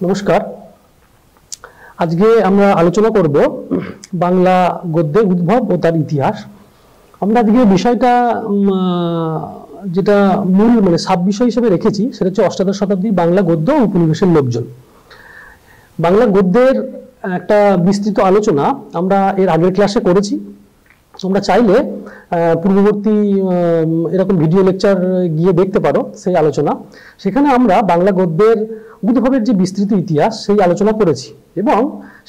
নমস্কার। আজকে আমরা আলোচনা করব বাংলা গদ্যের উদ্ভব ও তার ইতিহাস। আমরা আজকে বিষয়টা যেটা মূল সাব বিষয় হিসেবে রেখেছি সেটা হচ্ছে অষ্টাদশ শতাব্দীর বাংলা গদ্য ও উপনিবেশের লোকজন। বাংলা গদ্যের একটা বিস্তৃত আলোচনা আমরা এর আগের ক্লাসে করেছি। তোমরা চাইলে পূর্ববর্তী এরকম ভিডিও লেকচার গিয়ে দেখতে পারো সেই আলোচনা। সেখানে আমরা বাংলা গদ্যের উদ্ভবের যে বিস্তৃত ইতিহাস সেই আলোচনা করেছি এবং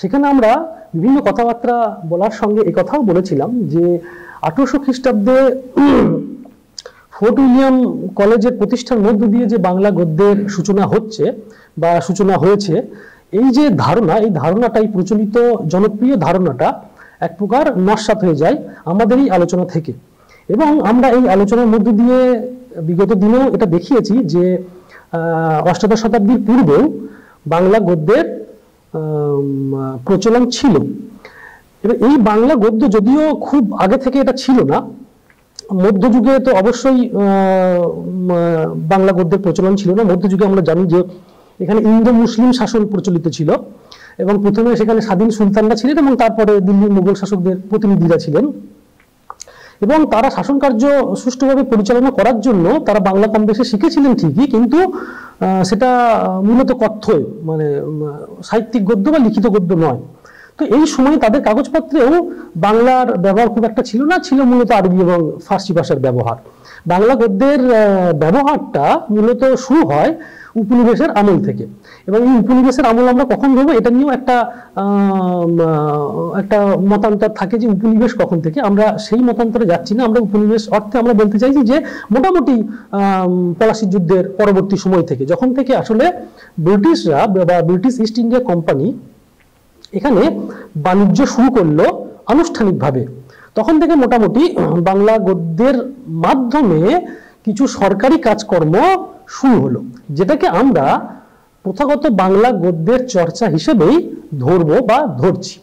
সেখানে আমরা বিভিন্ন কথাবার্তা বলার সঙ্গে একথাও বলেছিলাম যে 1800 খ্রিস্টাব্দে ফোর্ট উইলিয়াম কলেজের প্রতিষ্ঠার মধ্য দিয়ে যে বাংলা গদ্যের সূচনা হচ্ছে বা সূচনা হয়েছে, এই যে ধারণা, এই ধারণাটাই প্রচলিত জনপ্রিয় ধারণাটা এক প্রকার নস্যাৎ হয়ে যায় আমাদের এই আলোচনা থেকে। এবং আমরা এই আলোচনার মধ্য দিয়ে বিগত দিনেও এটা দেখিয়েছি যে অষ্টাদশ শতাব্দীর পূর্বেও বাংলা গদ্যের প্রচলন ছিল। এবার এই বাংলা গদ্য যদিও খুব আগে থেকে এটা ছিল না, মধ্যযুগে তো অবশ্যই বাংলা গদ্যের প্রচলন ছিল না। মধ্যযুগে আমরা জানি যে এখানে ইন্দো মুসলিম শাসন প্রচলিত ছিল এবং প্রথমে সেখানে স্বাধীন সুলতানরা ছিলেন এবং তারপরে দিল্লির মুঘল শাসকদের প্রতিনিধিরা ছিলেন এবং তারা শাসন কার্য সুষ্ঠুভাবে পরিচালনা করার জন্য তারা বাংলা কম বেশি শিখেছিলেন ঠিকই, কিন্তু সেটা মূলত কথ্য সাহিত্যিক গদ্য বা লিখিত গদ্য নয়। তো এই সময় তাদের কাগজপত্রেও বাংলার ব্যবহার খুব একটা ছিল না, ছিল মূলত আরবি এবং ফার্সি ভাষার ব্যবহার। বাংলা গদ্যের ব্যবহারটা মূলত শুরু হয় উপনিবেশের আমল থেকে এবং এই উপনিবেশের আমল আমরা কখন ধরবো এটা নিয়েও একটা মতান্তর থাকে যে উপনিবেশ কখন থেকে। আমরা সেই মতান্তরে যাচ্ছি না, আমরা উপনিবেশ অর্থে আমরা বলতে চাইছি যে মোটামুটি পলাশীর যুদ্ধের পরবর্তী সময় থেকে, যখন থেকে আসলে ব্রিটিশরা বা ব্রিটিশ ইস্ট ইন্ডিয়া কোম্পানি এখানে বাণিজ্য শুরু করলো আনুষ্ঠানিকভাবে, তখন থেকে মোটামুটি বাংলা গদ্যের মাধ্যমে কিছু সরকারি কাজকর্ম শুরু হলো, যেটাকে আমরা প্রথাগত বাংলা গদ্যের চর্চা হিসেবেই ধরবো বা ধরছি।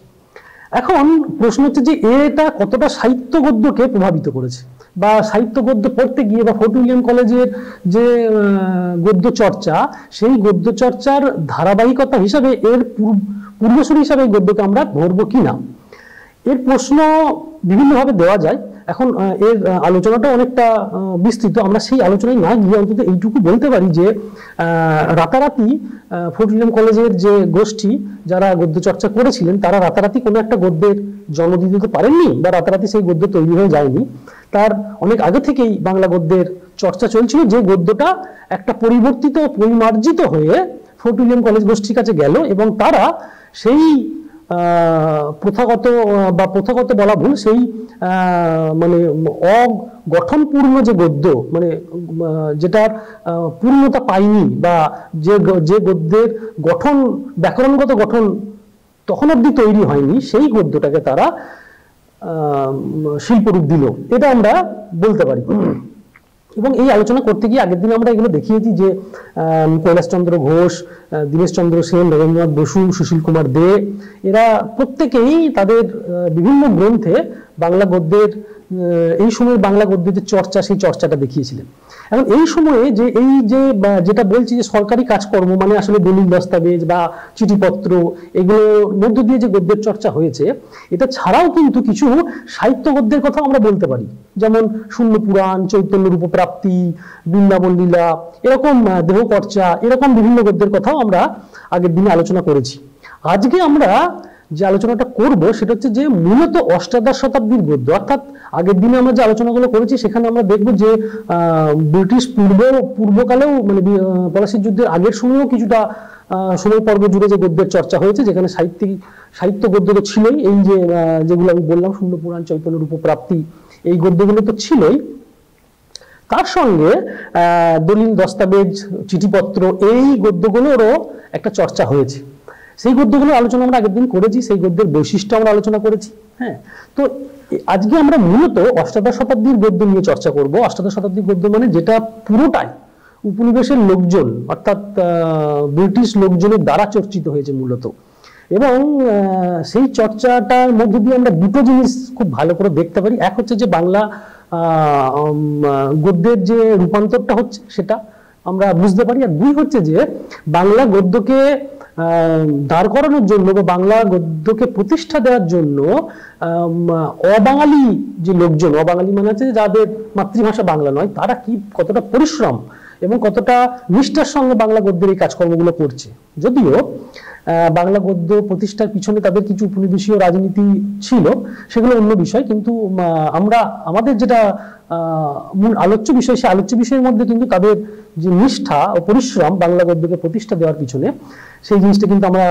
এখন প্রশ্ন হচ্ছে যে এটা কতটা সাহিত্য গদ্যকে প্রভাবিত করেছে বা সাহিত্য গদ্য পড়তে গিয়ে বা ফোর্ট উইলিয়াম কলেজের যে গদ্য চর্চা, সেই গদ্য চর্চার ধারাবাহিকতা হিসাবে এর পূর্বসূরি হিসাবে এই গদ্যকে আমরা ধরবো কিনা, এর প্রশ্ন বিভিন্নভাবে দেওয়া যায়। এখন এর আলোচনাটা অনেকটা বিস্তৃত, আমরা সেই আলোচনায় না গিয়ে অন্তত এইটুকু বলতে পারি যে রাতারাতি ফোর্ট উইলিয়াম কলেজের যে গোষ্ঠী যারা গদ্য চর্চা করেছিলেন তারা রাতারাতি কোনো একটা গদ্যের জন্ম দিতে পারেননি বা রাতারাতি সেই গদ্য তৈরি হয়ে যায়নি। তার অনেক আগে থেকেই বাংলা গদ্যের চর্চা চলছিল, যে গদ্যটা একটা পরিবর্তিত পরিমার্জিত হয়ে ফোর্ট উইলিয়াম কলেজ গোষ্ঠীর কাছে গেল এবং তারা সেই প্রথাগত বলা ভুল, সেই অগঠনপূর্ণ যে গদ্য যেটার পূর্ণতা পায়নি বা যে গদ্যের গঠন, ব্যাকরণগত গঠন তখন অবধি তৈরি হয়নি, সেই গদ্যটাকে তারা শিল্পরূপ দিল, এটা আমরা বলতে পারি। এবং এই আলোচনা করতে গিয়ে আগের দিনে আমরা এগুলো দেখিয়েছি যে কৈলাসচন্দ্র ঘোষ, দীনেশচন্দ্র সেন, রবীন্দ্রনাথ বসু, সুশীল কুমার দে, এরা প্রত্যেকেই তাদের বিভিন্ন গ্রন্থে বাংলা গদ্যের এই সময় বাংলা গদ্যের যে চর্চা সেই চর্চাটা দেখিয়েছিলেন। এখন এই সময়ে যেটা বলছি যে সরকারি কাজকর্ম আসলে দলিল দস্তাবেজ বা চিঠিপত্র এগুলোর মধ্য দিয়ে যে গদ্যের চর্চা হয়েছে, এটা ছাড়াও কিন্তু কিছু সাহিত্য গদ্যের কথা আমরা বলতে পারি, যেমন শূন্য পুরাণ, চৈতন্য রূপপ্রাপ্তি, বৃন্দাবন লীলা, এরকম দেহকর্চা, এরকম বিভিন্ন গদ্যের কথাও আমরা আগের দিনে আলোচনা করেছি। আজকে আমরা যে আলোচনাটা করব সেটা হচ্ছে যে মূলত অষ্টাদশ শতাব্দীর গদ্য, অর্থাৎ আগের দিনে আমরা যে আলোচনাগুলো করেছি সেখানে আমরা দেখব যে ব্রিটিশ পূর্বকালেও পলাশীর যুদ্ধের আগের সময়ও কিছুটা সময় পর্ব জুড়ে যে গদ্যের চর্চা হয়েছে, যেখানে সাহিত্য গদ্য তো ছিলই, এই যেগুলো আমি বললাম শূন্য পুরাণ, চৈতন্য রূপপ্রাপ্তি, এই গদ্যগুলো তো ছিলই, তার সঙ্গে দলিল দস্তাবেজ, চিঠিপত্র, এই গদ্যগুলোরও একটা চর্চা হয়েছে। সেই গদ্যগুলো আলোচনা আমরা আগের দিন করেছি, সেই গদ্যের বৈশিষ্ট্য আমরা আলোচনা করেছি। হ্যাঁ, তো আজকে আমরা মূলত অষ্টাদশ শতাব্দীর গদ্য নিয়ে চর্চা করব। অষ্টাদশ শতাব্দীর গদ্য যেটা পুরোটাই উপনিবেশের লোকজন অর্থাৎ ব্রিটিশ লোকজনের দ্বারা চর্চিত হয়েছে মূলত, এবং সেই চর্চাটার মধ্যে দিয়ে আমরা দুটো জিনিস খুব ভালো করে দেখতে পারি। এক হচ্ছে যে বাংলা গদ্যের যে রূপান্তরটা হচ্ছে সেটা আমরা বুঝতে পারি, আর দুই হচ্ছে যে বাংলা গদ্যকে দাঁড় করানোর জন্য বা বাংলা গদ্যকে প্রতিষ্ঠা দেওয়ার জন্য অবাঙালি যে লোকজন, অবাঙালি মানে হচ্ছে যাদের মাতৃভাষা বাংলা নয়, তারা কি কতটা পরিশ্রম এবং কতটা নিষ্ঠার সঙ্গে বাংলা গদ্যের এই কাজকর্মগুলো করছে। যদিও বাংলা গদ্য প্রতিষ্ঠার পিছনে তাদের কিছু উপনিবেশীয় রাজনীতি ছিল, সেগুলো অন্য বিষয়, কিন্তু আমরা আমাদের যেটা মূল আলোচ্য বিষয়, সেই আলোচ্য বিষয়ের মধ্যে কিন্তু তাদের যে নিষ্ঠা ও পরিশ্রম বাংলা গদ্যকে প্রতিষ্ঠা দেওয়ার পিছনে, সেই জিনিসটা কিন্তু আমরা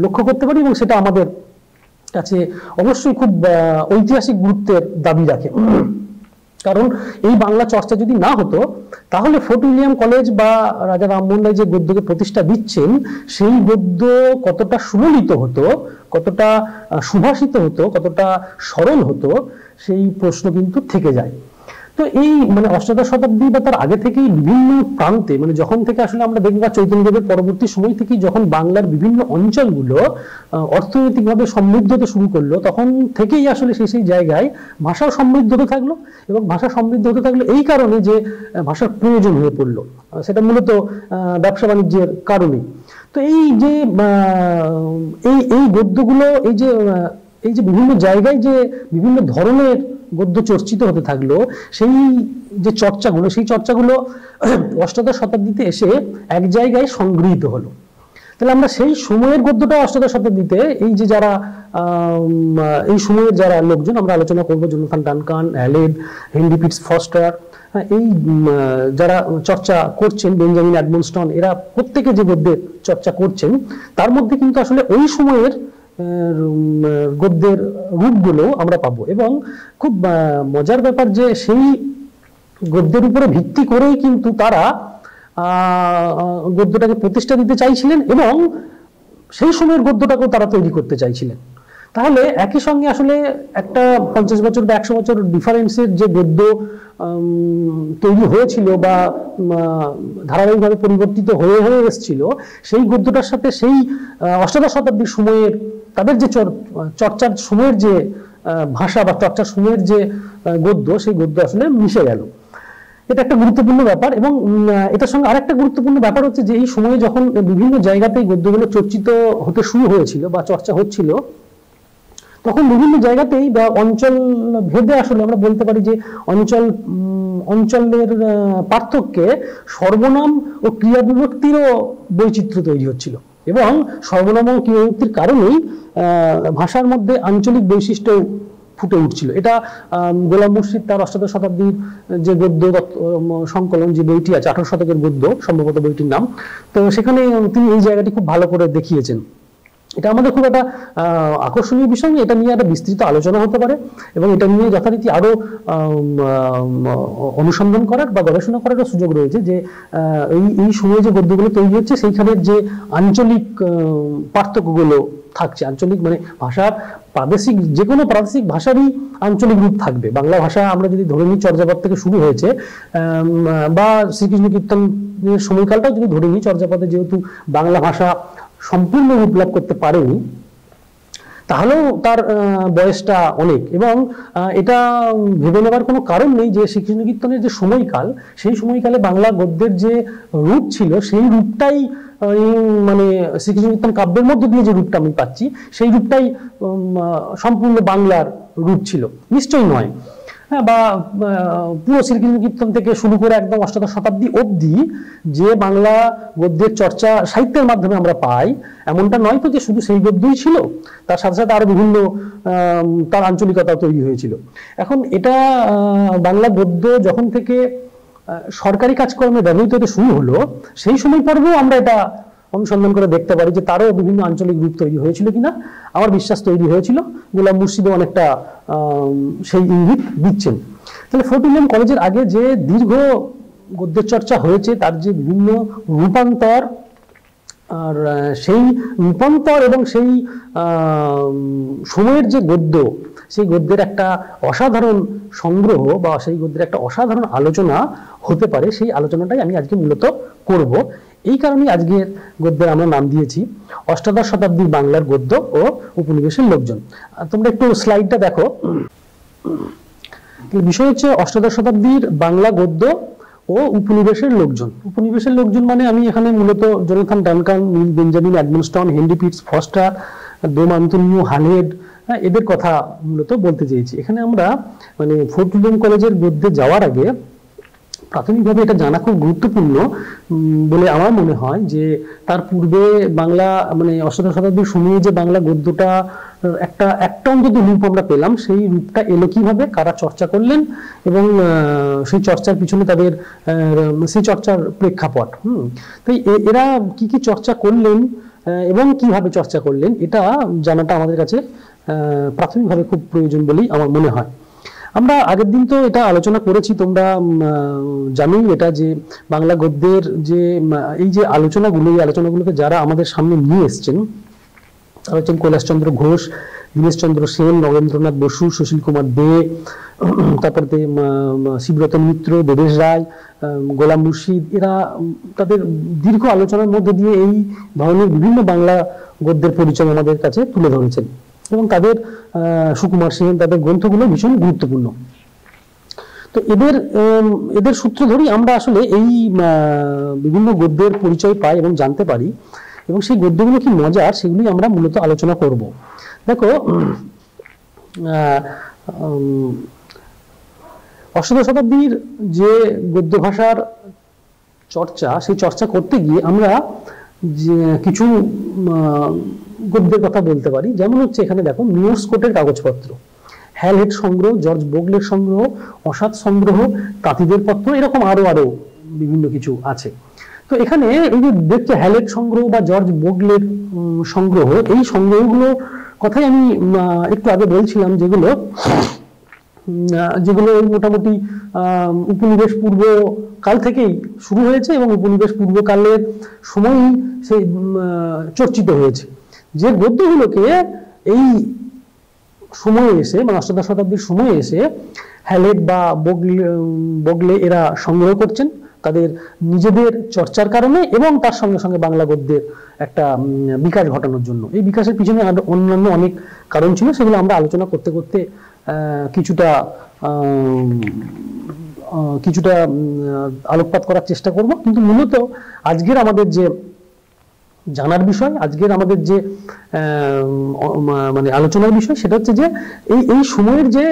লক্ষ্য করতে পারি এবং সেটা আমাদের কাছে অবশ্যই খুব ঐতিহাসিক গুরুত্বের দাবি রাখে। কারণ এই বাংলা চর্চা যদি না হতো, তাহলে ফোর্ট উইলিয়াম কলেজ বা রাজা রামমোহন রায় যে গদ্যকে প্রতিষ্ঠা দিচ্ছেন, সেই গদ্য কতটা সুললিত হতো, কতটা সুভাষিত হতো, কতটা সরল হতো, সেই প্রশ্ন কিন্তু থেকে যায়। তো এই মানে অষ্টাদশ শতাব্দী বা তার আগে থেকেই বিভিন্ন প্রান্তে, মানে যখন থেকে আসলে আমরা দেখব চৈতন্যদেবের পরবর্তী সময় থেকেই যখন বাংলার বিভিন্ন অঞ্চলগুলো অর্থনৈতিকভাবে সমৃদ্ধ হতে শুরু করলো, তখন থেকেই আসলে সেই জায়গায় ভাষাও সমৃদ্ধ হতে থাকলো। এবং ভাষা সমৃদ্ধ হতে থাকলো এই কারণে যে ভাষার প্রয়োজন হয়ে পড়লো, সেটা মূলত ব্যবসা বাণিজ্যের কারণে। তো এই যে এই গদ্যগুলো, এই যে বিভিন্ন জায়গায় যে বিভিন্ন ধরনের গদ্য চর্চিত হতে থাকলো, সেই যে চর্চাগুলো, সেই চর্চাগুলো অষ্টাদশ শতাব্দীতে এসে এক জায়গায় সংগৃহীত হলো। তাহলে আমরা সেই সময়ের গদ্যটা অষ্টাদশ শতাব্দীতে এই যে যারা এই সময়ের যারা লোকজন আমরা আলোচনা করবো, Jonathan Duncan, Halhed, Henry Pitts Forster, এই যারা চর্চা করছেন, বেঞ্জামিন এডমন্ডস্টন, এরা প্রত্যেকে যে গদ্যের চর্চা করছেন, তার মধ্যে কিন্তু আসলে ওই সময়ের গদ্যের রূপগুলো আমরা পাবো। এবং খুব মজার ব্যাপার যে সেই গদ্যের উপরে ভিত্তি করেই কিন্তু তারা গদ্যটাকে প্রতিষ্ঠা দিতে চাইছিলেন এবং সেই সময়ের গদ্যটাকেও তারা তৈরি করতে চাইছিলেন। তাহলে একই সঙ্গে আসলে একটা 50 বছর বা 100 বছর ডিফারেন্সের যে গদ্য তৈরি হয়েছিল বা ধারাবাহিকভাবে পরিবর্তিত হয়ে এসেছিল, সেই গদ্যটার সাথে সেই অষ্টাদশ শতাব্দীর সময়ের তাদের যে চর্চার সময়ের যে ভাষা বা চর্চার সময়ের যে গদ্য, সেই গদ্য আসলে মিশে গেল। এটা একটা গুরুত্বপূর্ণ ব্যাপার। এবং এটার সঙ্গে আরেকটা গুরুত্বপূর্ণ ব্যাপার হচ্ছে যে এই সময়ে যখন বিভিন্ন জায়গাতেই গদ্যগুলো চর্চিত হতে শুরু হয়েছিল বা চর্চা হচ্ছিল, তখন বিভিন্ন জায়গাতেই বা অঞ্চল ভেদে আসলে আমরা বলতে পারি যে অঞ্চলের পার্থক্যে সর্বনাম ও ক্রিয়া বিভক্তিরও বৈচিত্র্য তৈরি হচ্ছিল। এবং সর্বনাম ও ক্রিয়া বিভক্তির কারণেই ভাষার মধ্যে আঞ্চলিক বৈশিষ্ট্য ফুটে উঠছিল। এটা গোলাম মুর্শিদ তার অষ্টাদশ শতাব্দীর যে গদ্য সংকলন, যে বইটি আছে 18 শতকের গদ্য, সম্ভবত বইটির নাম, তো সেখানে তিনি এই জায়গাটি খুব ভালো করে দেখিয়েছেন। এটা আমাদের খুব একটা আকর্ষণীয় বিষয়, এটা নিয়ে একটা বিস্তৃত আলোচনা হতে পারে এবং এটা নিয়ে যথারীতি আরো অনুসন্ধান করার বা গবেষণা করার সুযোগ রয়েছে যে এই সময়ে যে গদ্যগুলো তৈরি হচ্ছে, সেইখানের যে আঞ্চলিক পার্থক্যগুলো থাকছে, আঞ্চলিক মানে ভাষার প্রাদেশিক, যে কোনো প্রাদেশিক ভাষারই আঞ্চলিক রূপ থাকবে। বাংলা ভাষা আমরা যদি ধরে নিই চর্যাপদ থেকে শুরু হয়েছে, বা শ্রীকৃষ্ণ কীর্তনের সময়কালটাও যদি ধরে নিই, চর্যাপদে যেহেতু বাংলা ভাষা সম্পূর্ণ রূপ লাভ করতে পারেনি, তাহলেও তার বয়সটা অনেক। এবং এটা ভেবে নেবার কোনো কারণ নেই যে শ্রীকৃষ্ণ কীর্তনের যে সময়কাল, সেই সময়কালে বাংলা গদ্যের যে রূপ ছিল, সেই রূপটাই মানে শ্রীকৃষ্ণ কীর্তন কাব্যের মধ্যে দিয়ে যে রূপটা আমি পাচ্ছি, সেই রূপটাই সম্পূর্ণ বাংলার রূপ ছিল, নিশ্চয়ই নয়। বা পুরো শ্রীকৃষ্ণ কীর্তন থেকে শুরু করে একদম অষ্টাদশ শতাব্দী অবধি যে বাংলা গদ্যের চর্চা সাহিত্যের মাধ্যমে আমরা পাই, এমনটা নয় তো যে শুধু সেই গদ্যই ছিল, তার সাথে সাথে আরো বিভিন্ন তার আঞ্চলিকতা তৈরি হয়েছিল। এখন এটা বাংলা গদ্য যখন থেকে সরকারি কাজকর্মে ব্যবহৃত হতে শুরু হলো, সেই সময় পর্বেও আমরা এটা অনুসন্ধান করে দেখতে পারি যে তারও বিভিন্ন আঞ্চলিক রূপ তৈরি হয়েছিল কিনা। আমার বিশ্বাস তৈরি হয়েছিল। গোলাম মুর্শিদও অনেকটা সেই ইঙ্গিত দিচ্ছেন। তাহলে ফোর্ট উইলিয়াম কলেজের আগে যে দীর্ঘ গদ্যের চর্চা হয়েছে, তার যে বিভিন্ন রূপান্তর, আর সেই রূপান্তর এবং সেই সময়ের যে গদ্য, সেই গদ্যের একটা অসাধারণ সংগ্রহ বা সেই গদ্যের একটা অসাধারণ আলোচনা হতে পারে, সেই আলোচনাটাই আমি আজকে মূলত করব। এই কারণেই আজকের গদ্যের আমরা নাম দিয়েছি অষ্টাদশ শতাব্দীর বাংলার গদ্য ও উপনিবেশের লোকজন। তোমরা একটু স্লাইডটা দেখো। বিষয় হচ্ছে অষ্টাদশ শতাব্দীর বাংলা গদ্য ও ও উপনিবেশের লোকজন। উপনিবেশের লোকজন মানে আমি এখানে মূলত জোনাথন ডানকান, নিল Benjamin এডমন্ডস্টন, Henry Pitts foster, দোম Antonio হালেড, এদের কথা মূলত বলতে চেয়েছি। এখানে আমরা মানে ফোর্ট উইলিয়াম কলেজের গদ্যে যাওয়ার আগে প্রাথমিকভাবে এটা জানা খুব গুরুত্বপূর্ণ বলে আমার মনে হয় যে তার পূর্বে বাংলা মানে অষ্টাদশ শতাব্দীর সময়ে যে বাংলা গদ্যটা একটা অন্তত রূপ আমরা পেলাম, সেই রূপটা এলো কিভাবে, কারা চর্চা করলেন এবং সেই চর্চার পিছনে তাদের সেই চর্চার প্রেক্ষাপট। তাই এরা কি কি চর্চা করলেন এবং কিভাবে চর্চা করলেন এটা জানাটা আমাদের কাছে প্রাথমিকভাবে খুব প্রয়োজন বলেই আমার মনে হয়। আমরা আগের দিন তো এটা আলোচনা করেছি, তোমরা জানোই এটা যে বাংলা গদ্যের যে এই যে আলোচনাগুলো, এই আলোচনাগুলোকে যারা আমাদের সামনে নিয়ে এসছেন তারা হচ্ছেন কৈলাসচন্দ্র ঘোষ, দীনেশচন্দ্র সেন, নগেন্দ্রনাথ বসু, সুশীল কুমার দে, তারপরে শিবরতন মিত্র, দেবেশ রায়, গোলাম মুর্শিদ। এরা তাদের দীর্ঘ আলোচনার মধ্যে দিয়ে এই ধরনের বিভিন্ন বাংলা গদ্যের পরিচয় আমাদের কাছে তুলে ধরেছেন এবং তাদের সুকুমার সেন, তাদের গ্রন্থগুলো ভীষণ গুরুত্বপূর্ণ। তো এদের সূত্র ধরেই আমরা আসলে এই বিভিন্ন গদ্যের পরিচয় পাই এবং জানতে পারি, এবং সেই গদ্যগুলো কি মজার সেগুলি আমরা মূলত আলোচনা করব। দেখো, অষ্টাদশ শতাব্দীর যে গদ্য ভাষার চর্চা, সেই চর্চা করতে গিয়ে আমরা যে কিছু গদ্যের কথা বলতে পারি। যেমন হচ্ছে এখানে দেখো, মিওর্সকোটের কাগজপত্র, হ্যালহেড সংগ্রহ, জর্জ বোগলের সংগ্রহ, অসাদ সংগ্রহ, তাঁতিদের পত্র, এরকম আরো বিভিন্ন কিছু আছে। তো এখানে এই যে দেখছো হ্যালেট সংগ্রহ বা জর্জ বোগলের সংগ্রহ, এই সংগ্রহগুলো কথাই আমি একটু আগে বলছিলাম, যেগুলো মোটামুটি উপনিবেশ পূর্ব কাল থেকেই শুরু হয়েছে এবং উপনিবেশ পূর্বকালের সময়ই সেই চর্চিত হয়েছে। যে গদ্যগুলোকে এই সময়ে এসে মানে অষ্টাদশ শতাব্দীর সময়ে এসে হ্যালেট বা বগলে এরা সংগ্রহ করছেন তাদের নিজেদের চর্চার কারণে এবং তার সঙ্গে সঙ্গে বাংলা গদ্যের একটা বিকাশ ঘটানোর জন্য। এই বিকাশের পিছনে অন্যান্য অনেক কারণ ছিল, সেগুলো আমরা আলোচনা করতে করতে কিছুটা আলোকপাত করার চেষ্টা করব। কিন্তু মূলত আজকের আমাদের যে জানার বিষয়, আজকের আমাদের যে মানে আলোচনার বিষয়, সেটা হচ্ছে যে এই সময়ের যে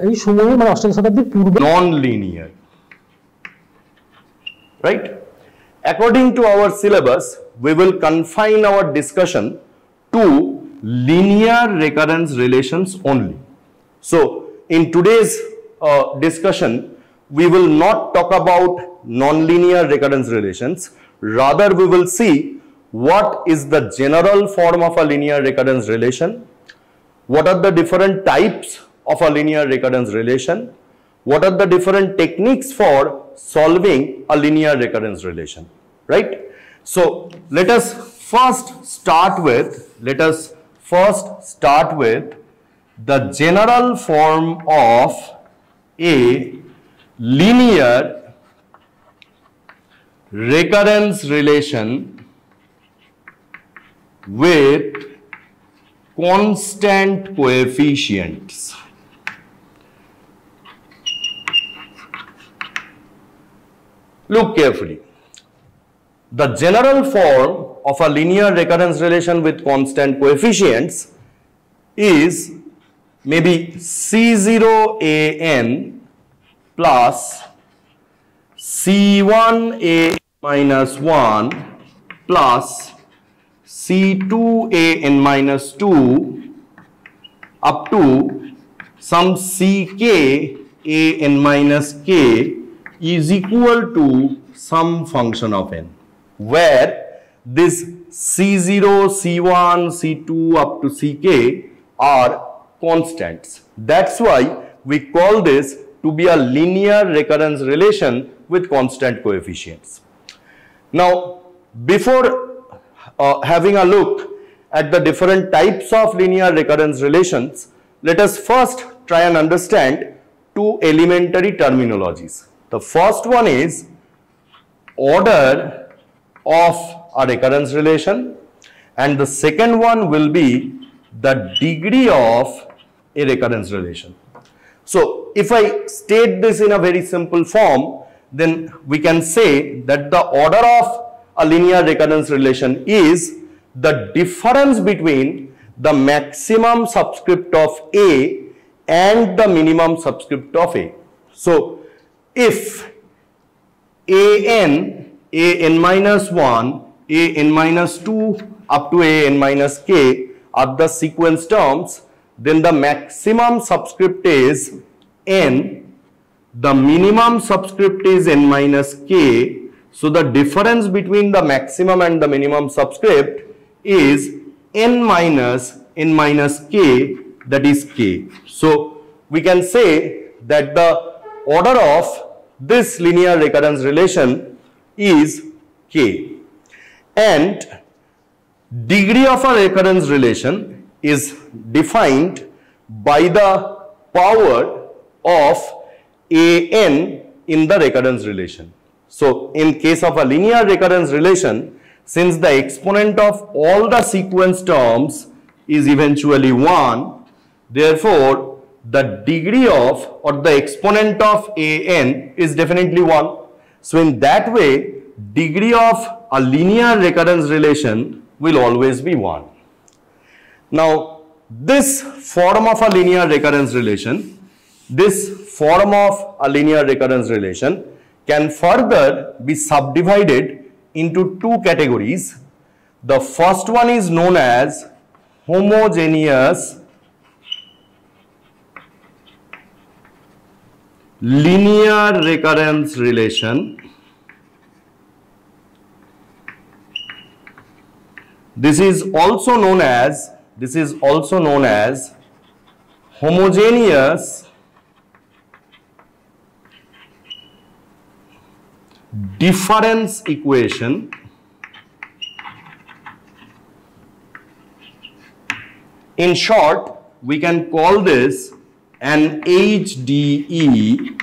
এই সময়ে মানে অষ্টাদশ শতাব্দীর পূর্বে non linear, right? According to our syllabus, we will confine our discussion to linear recurrence relations only. So in today's discussion, we will not talk about non-linear recurrence relations. Rather, we will see what is the general form of a linear recurrence relation, what are the different types of a linear recurrence relation, what are the different techniques for solving a linear recurrence relation, right? So let us first start with the general form of a linear recurrence relation with constant coefficients. Look carefully. The general form of a linear recurrence relation with constant coefficients is maybe C0an plus C1a minus 1 plus C2an minus 2 up to some Ck an minus k is equal to some function of n, where this C0, C1, C2 up to Ck are constants. That's why we call this to be a linear recurrence relation with constant coefficients. Now, before having a look at the different types of linear recurrence relations, let us first try and understand two elementary terminologies. The first one is order of a recurrence relation, and the second one will be the degree of a recurrence relation. So if I state this in a very simple form, then we can say that the order of a linear recurrence relation is the difference between the maximum subscript of A and the minimum subscript of A. So, if an minus 1, an minus 2 up to an minus k are the sequence terms, then the maximum subscript is n, the minimum subscript is n minus k. So, the difference between the maximum and the minimum subscript is n minus k, that is k. So, we can say that the order of this linear recurrence relation is k, and degree of a recurrence relation is defined by the power of an in the recurrence relation. So, in case of a linear recurrence relation, since the exponent of all the sequence terms is eventually 1, therefore, the degree of or the exponent of an is definitely 1. So, in that way, degree of a linear recurrence relation will always be 1. Now, this form of a linear recurrence relation, can further be subdivided into two categories. The first one is known as homogeneous linear recurrence relation. This is also known as homogeneous difference equation. In short, we can call this an HDE,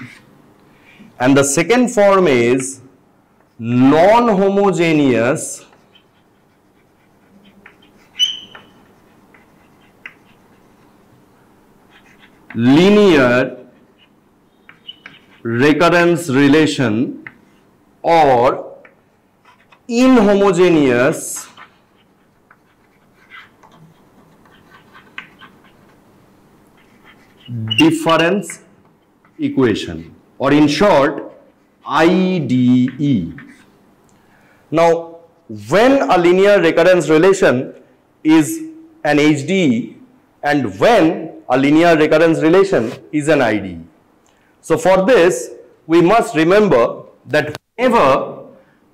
and the second form is non-homogeneous linear recurrence relation or inhomogeneous difference equation, or in short IDE. Now, when a linear recurrence relation is an HDE and when a linear recurrence relation is an IDE. So, for this we must remember that whenever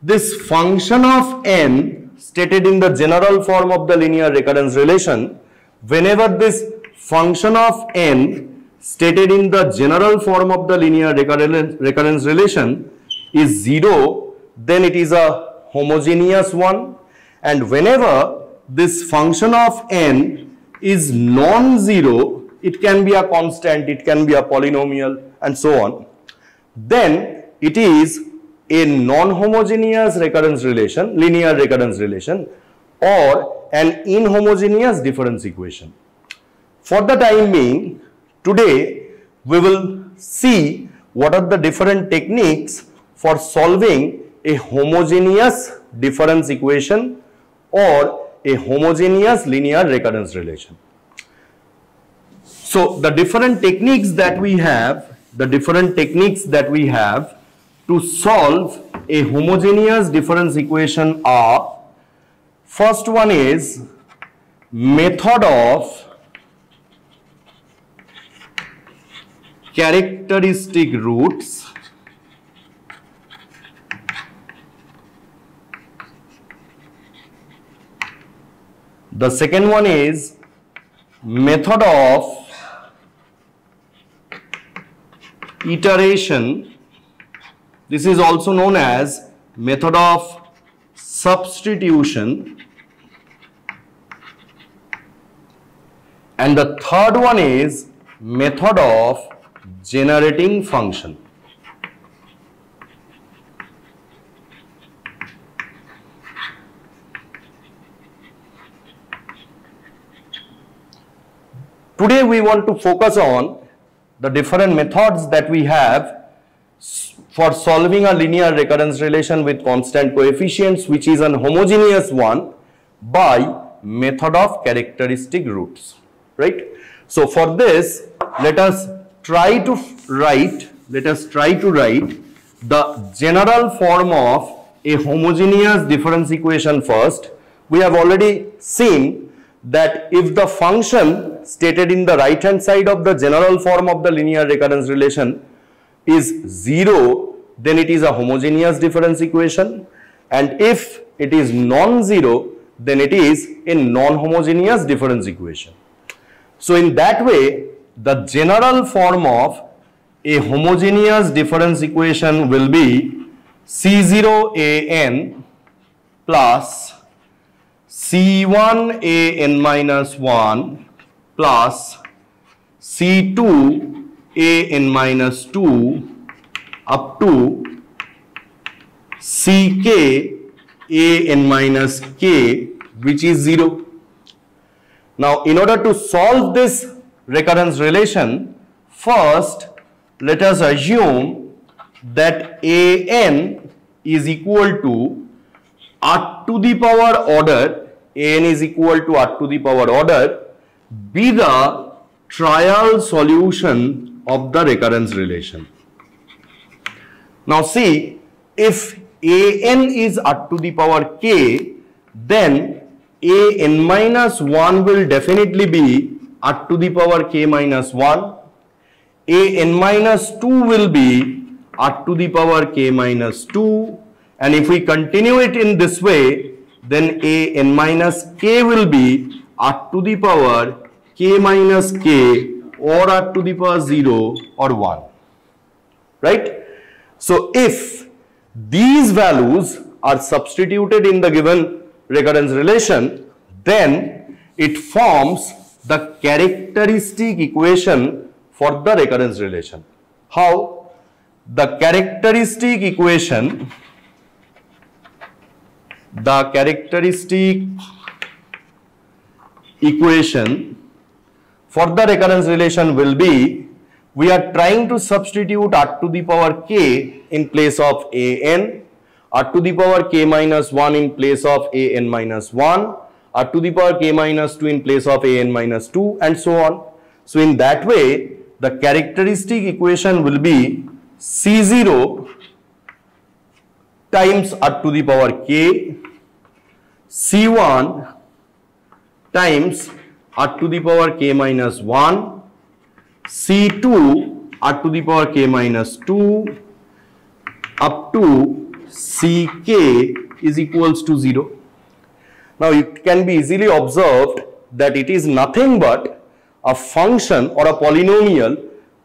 this function of n stated in the general form of the linear recurrence relation, whenever this function of n stated in the general form of the linear recurrence relation is 0, then it is a homogeneous one, and whenever this function of n is non-zero, it can be a constant, it can be a polynomial and so on, then it is a non-homogeneous recurrence relation, linear recurrence relation, or an inhomogeneous difference equation. For the time being, today we will see what are the different techniques for solving a homogeneous difference equation or a homogeneous linear recurrence relation. So, the different techniques that we have, to solve a homogeneous difference equation are: first one is method of characteristic roots. The second one is method of iteration. This is also known as method of substitution. And the third one is method of generating function. Today we want to focus on the different methods that we have for solving a linear recurrence relation with constant coefficients which is an homogeneous one by method of characteristic roots, right? So for this, let us try to write the general form of a homogeneous difference equation first. We have already seen that if the function stated in the right hand side of the general form of the linear recurrence relation is 0, then it is a homogeneous difference equation, and if it is non-zero, then it is a non-homogeneous difference equation. So in that way, the general form of a homogeneous difference equation will be C0an plus C1an minus 1 plus C2an minus 2 up to Ck an minus k, which is 0. Now, in order to solve this recurrence relation, first let us assume that an is equal to r to the power order, an is equal to r to the power order, be the trial solution of the recurrence relation. Now see, if an is r to the power k, then an minus 1 will definitely be r to the power k minus 1, an minus 2 will be r to the power k minus 2, and if we continue it in this way, then an minus k will be r to the power k minus k or r to the power 0 or 1, right? So if these values are substituted in the given recurrence relation, then it forms the characteristic equation for the recurrence relation. How? The characteristic equation for the recurrence relation will be, we are trying to substitute r to the power k in place of an, r to the power k minus 1 in place of an minus 1, r to the power k minus 2 in place of an minus 2, and so on. So in that way, the characteristic equation will be C0 times r to the power k, C1 times r to the power k minus 1, C2 r to the power k minus 2 up to Ck is equals to 0. Now it can be easily observed that it is nothing but a function or a polynomial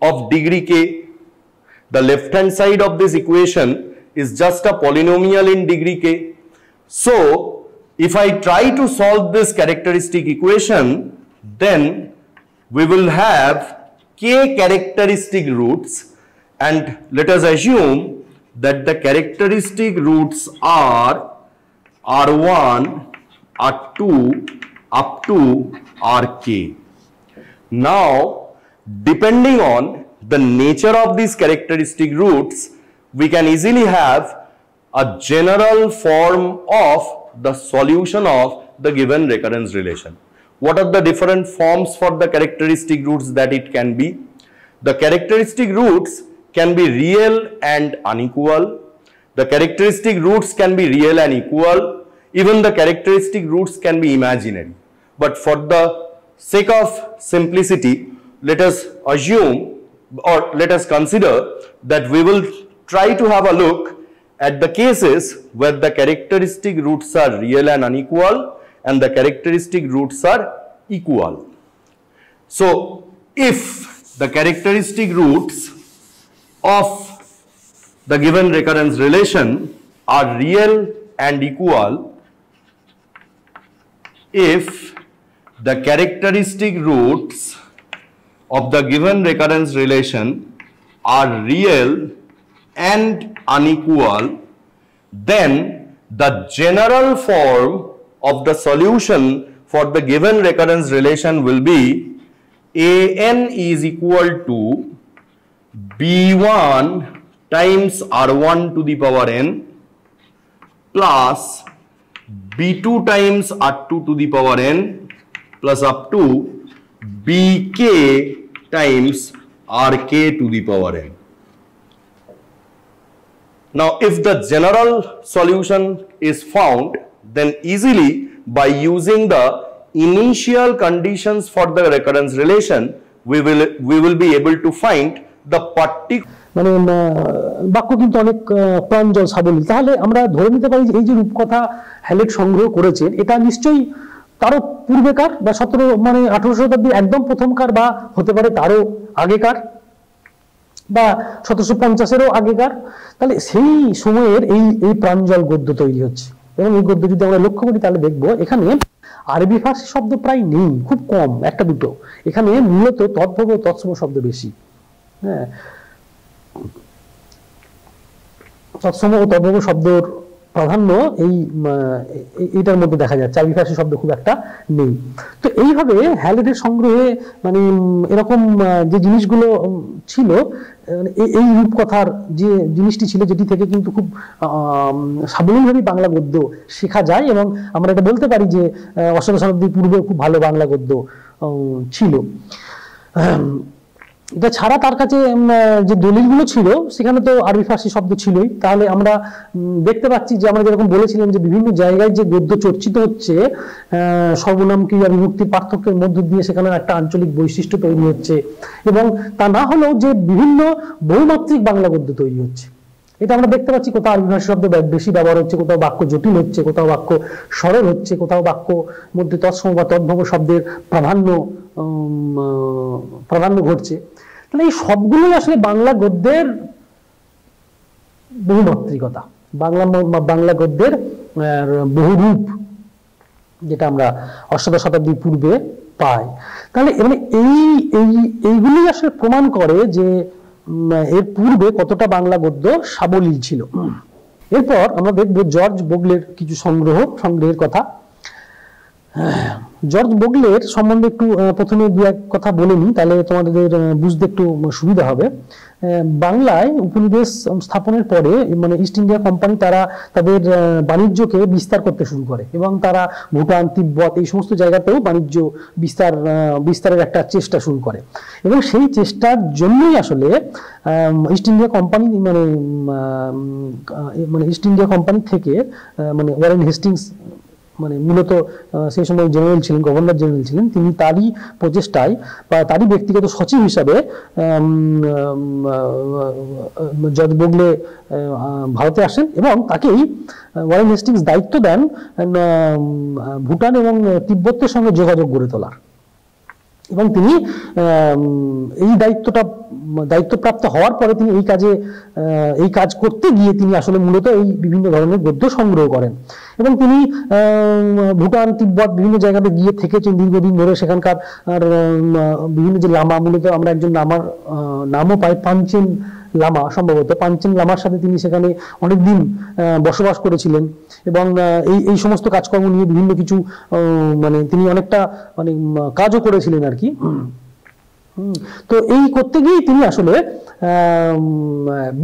of degree k. The left hand side of this equation is just a polynomial in degree k. So if I try to solve this characteristic equation, then we will have k characteristic roots, and let us assume that the characteristic roots are r1, r2 up to rk. Now, depending on the nature of these characteristic roots, we can easily have a general form of the solution of the given recurrence relation. What are the different forms for the characteristic roots that it can be? The characteristic roots can be real and unequal. The characteristic roots can be real and equal. Even the characteristic roots can be imaginary. But for the sake of simplicity, let us assume or let us consider that we will try to have a look at the cases where the characteristic roots are real and unequal and the characteristic roots are equal. So if the characteristic roots of the given recurrence relation are real and equal, if the characteristic roots of the given recurrence relation are real and unequal, then the general form of the solution for the given recurrence relation will be an is equal to b1 times r1 to the power n plus b2 times r2 to the power n plus up to bk times rk to the power n. Now, if the general solution is found, then easily by using the initial conditions for the recurrence relation, we will be able to find the particular. মানে বাক্য কিন্তু অনেক প্রাঞ্জল সাবলীল। তাহলে আমরা ধরে নিতে পারি যে এই যে রূপকথা হ্যালেট সংগ্রহ করেছেন এটা নিশ্চয়ই তারও পূর্বেকার বা 18 শতাব্দীর একদম প্রথমকার, বা হতে পারে তারও আগেকার, বা 1750-এরও আগেকার। তাহলে সেই সময়ের এই প্রাঞ্জল গদ্য তৈরি হচ্ছে। এবং এই গদ্য যদি আমরা লক্ষ্য করি তাহলে দেখবো এখানে আরবি ফার্সি শব্দ প্রায় নেই, খুব কম, একটা দুটো। এখানে মূলত তদ্ভব ও তৎসম শব্দ বেশি। হ্যাঁ, তৎসম ও তদ্ভব শব্দের প্রাধান্য এইটার মধ্যে দেখা যাচ্ছে, আরবি ফার্সি শব্দ খুব একটা নেই। তো এইভাবে হ্যালেটের সংগ্রহে মানে এরকম যে জিনিসগুলো ছিল, এই রূপকথার যে জিনিসটি ছিল, যেটি থেকে কিন্তু খুব সাবলীলভাবে বাংলা গদ্য শেখা যায়, এবং আমরা এটা বলতে পারি যে অষ্টাদশ শতাব্দীর পূর্বে খুব ভালো বাংলা গদ্য ছিল। এটা ছাড়া তার কাছে যে দলিলগুলো ছিল সেখানে তো আরবি ফার্সি শব্দ ছিলই। তাহলে আমরা দেখতে পাচ্ছি যে আমরা যেরকম বলেছিলাম যে বিভিন্ন জায়গায় যে গদ্য চর্চিত হচ্ছে, সর্বনাম ক্রিয়া বিভক্তির পার্থক্যের মধ্য দিয়ে সেখানে একটা আঞ্চলিক বৈশিষ্ট্য তৈরি হচ্ছে, এবং তা না হলেও যে বিভিন্ন বহুমাত্রিক বাংলা গদ্য তৈরি হচ্ছে। এটা আমরা দেখতে পাচ্ছি, কোথাও আরবি ভাষা শব্দ বেশি ব্যবহার হচ্ছে, কোথাও বাক্য জটিল হচ্ছে, কোথাও বাক্য সরল হচ্ছে, কোথাও বাক্য মধ্যে তৎসম বা তদ্ভব শব্দের প্রাধান্য ঘটছে। তাহলে এই সবগুলোই আসলে বাংলা গদ্যের বহুমাত্রিকতা, বাংলা গদ্যের বহুরূপ, যেটা আমরা অষ্টাদশ শতাব্দীর পূর্বে পাই। তাহলে মানে এইগুলি আসলে প্রমাণ করে যে এর পূর্বে কতটা বাংলা গদ্য সাবলীল ছিল। এরপর আমরা দেখব জর্জ বোগলের কিছু সংগ্রহের কথা। জর্জ বোগলের সম্বন্ধে একটু প্রথমে দু এক কথা বলে নিই, তাহলে তোমাদের বুঝতে একটু সুবিধা হবে। বাংলায় উপনিবেশ স্থাপনের পরে মানে ইস্ট ইন্ডিয়া কোম্পানি তারা তাদের বাণিজ্যকে বিস্তার করতে শুরু করে, এবং তারা ভুটান, তিব্বত এই সমস্ত জায়গাতেও বাণিজ্য বিস্তারের একটা চেষ্টা শুরু করে। এবং সেই চেষ্টার জন্যই আসলে ইস্ট ইন্ডিয়া কোম্পানি মানে ইস্ট ইন্ডিয়া কোম্পানি থেকে মানে ওয়ারেন হেস্টিংস মানে মূলত সেই সময় জেনারেল ছিলেন, গভর্নর জেনারেল ছিলেন, তিনি তারই প্রচেষ্টায় বা তারই ব্যক্তিগত সচিব হিসাবে জর্জ বোগলে ভারতে আসেন, এবং তাকেই ওয়ারেন হেস্টিংস দায়িত্ব দেন ভুটান এবং তিব্বতের সঙ্গে যোগাযোগ গড়ে তোলার। এবং তিনি এই দায়িত্বপ্রাপ্ত হওয়ার পরে তিনি এই কাজ করতে গিয়ে তিনি আসলে মূলত এই বিভিন্ন ধরনের গদ্য সংগ্রহ করেন। এবং তিনি ভুটান, তিব্বত বিভিন্ন জায়গাতে গিয়ে থেকেছেন দীর্ঘদিন ধরে। সেখানকার বিভিন্ন যে লামা, মূলত আমরা একজন লামার নামও পাই, পাঞ্চেন লামা, সম্ভবত পাঞ্চেন লামার সাথে তিনি সেখানে অনেকদিন বসবাস করেছিলেন, এবং এই সমস্ত কাজকর্ম নিয়ে বিভিন্ন কিছু মানে তিনি অনেকটা মানে কাজও করেছিলেন আর কি। তো এই করতে গিয়ে তিনি আসলে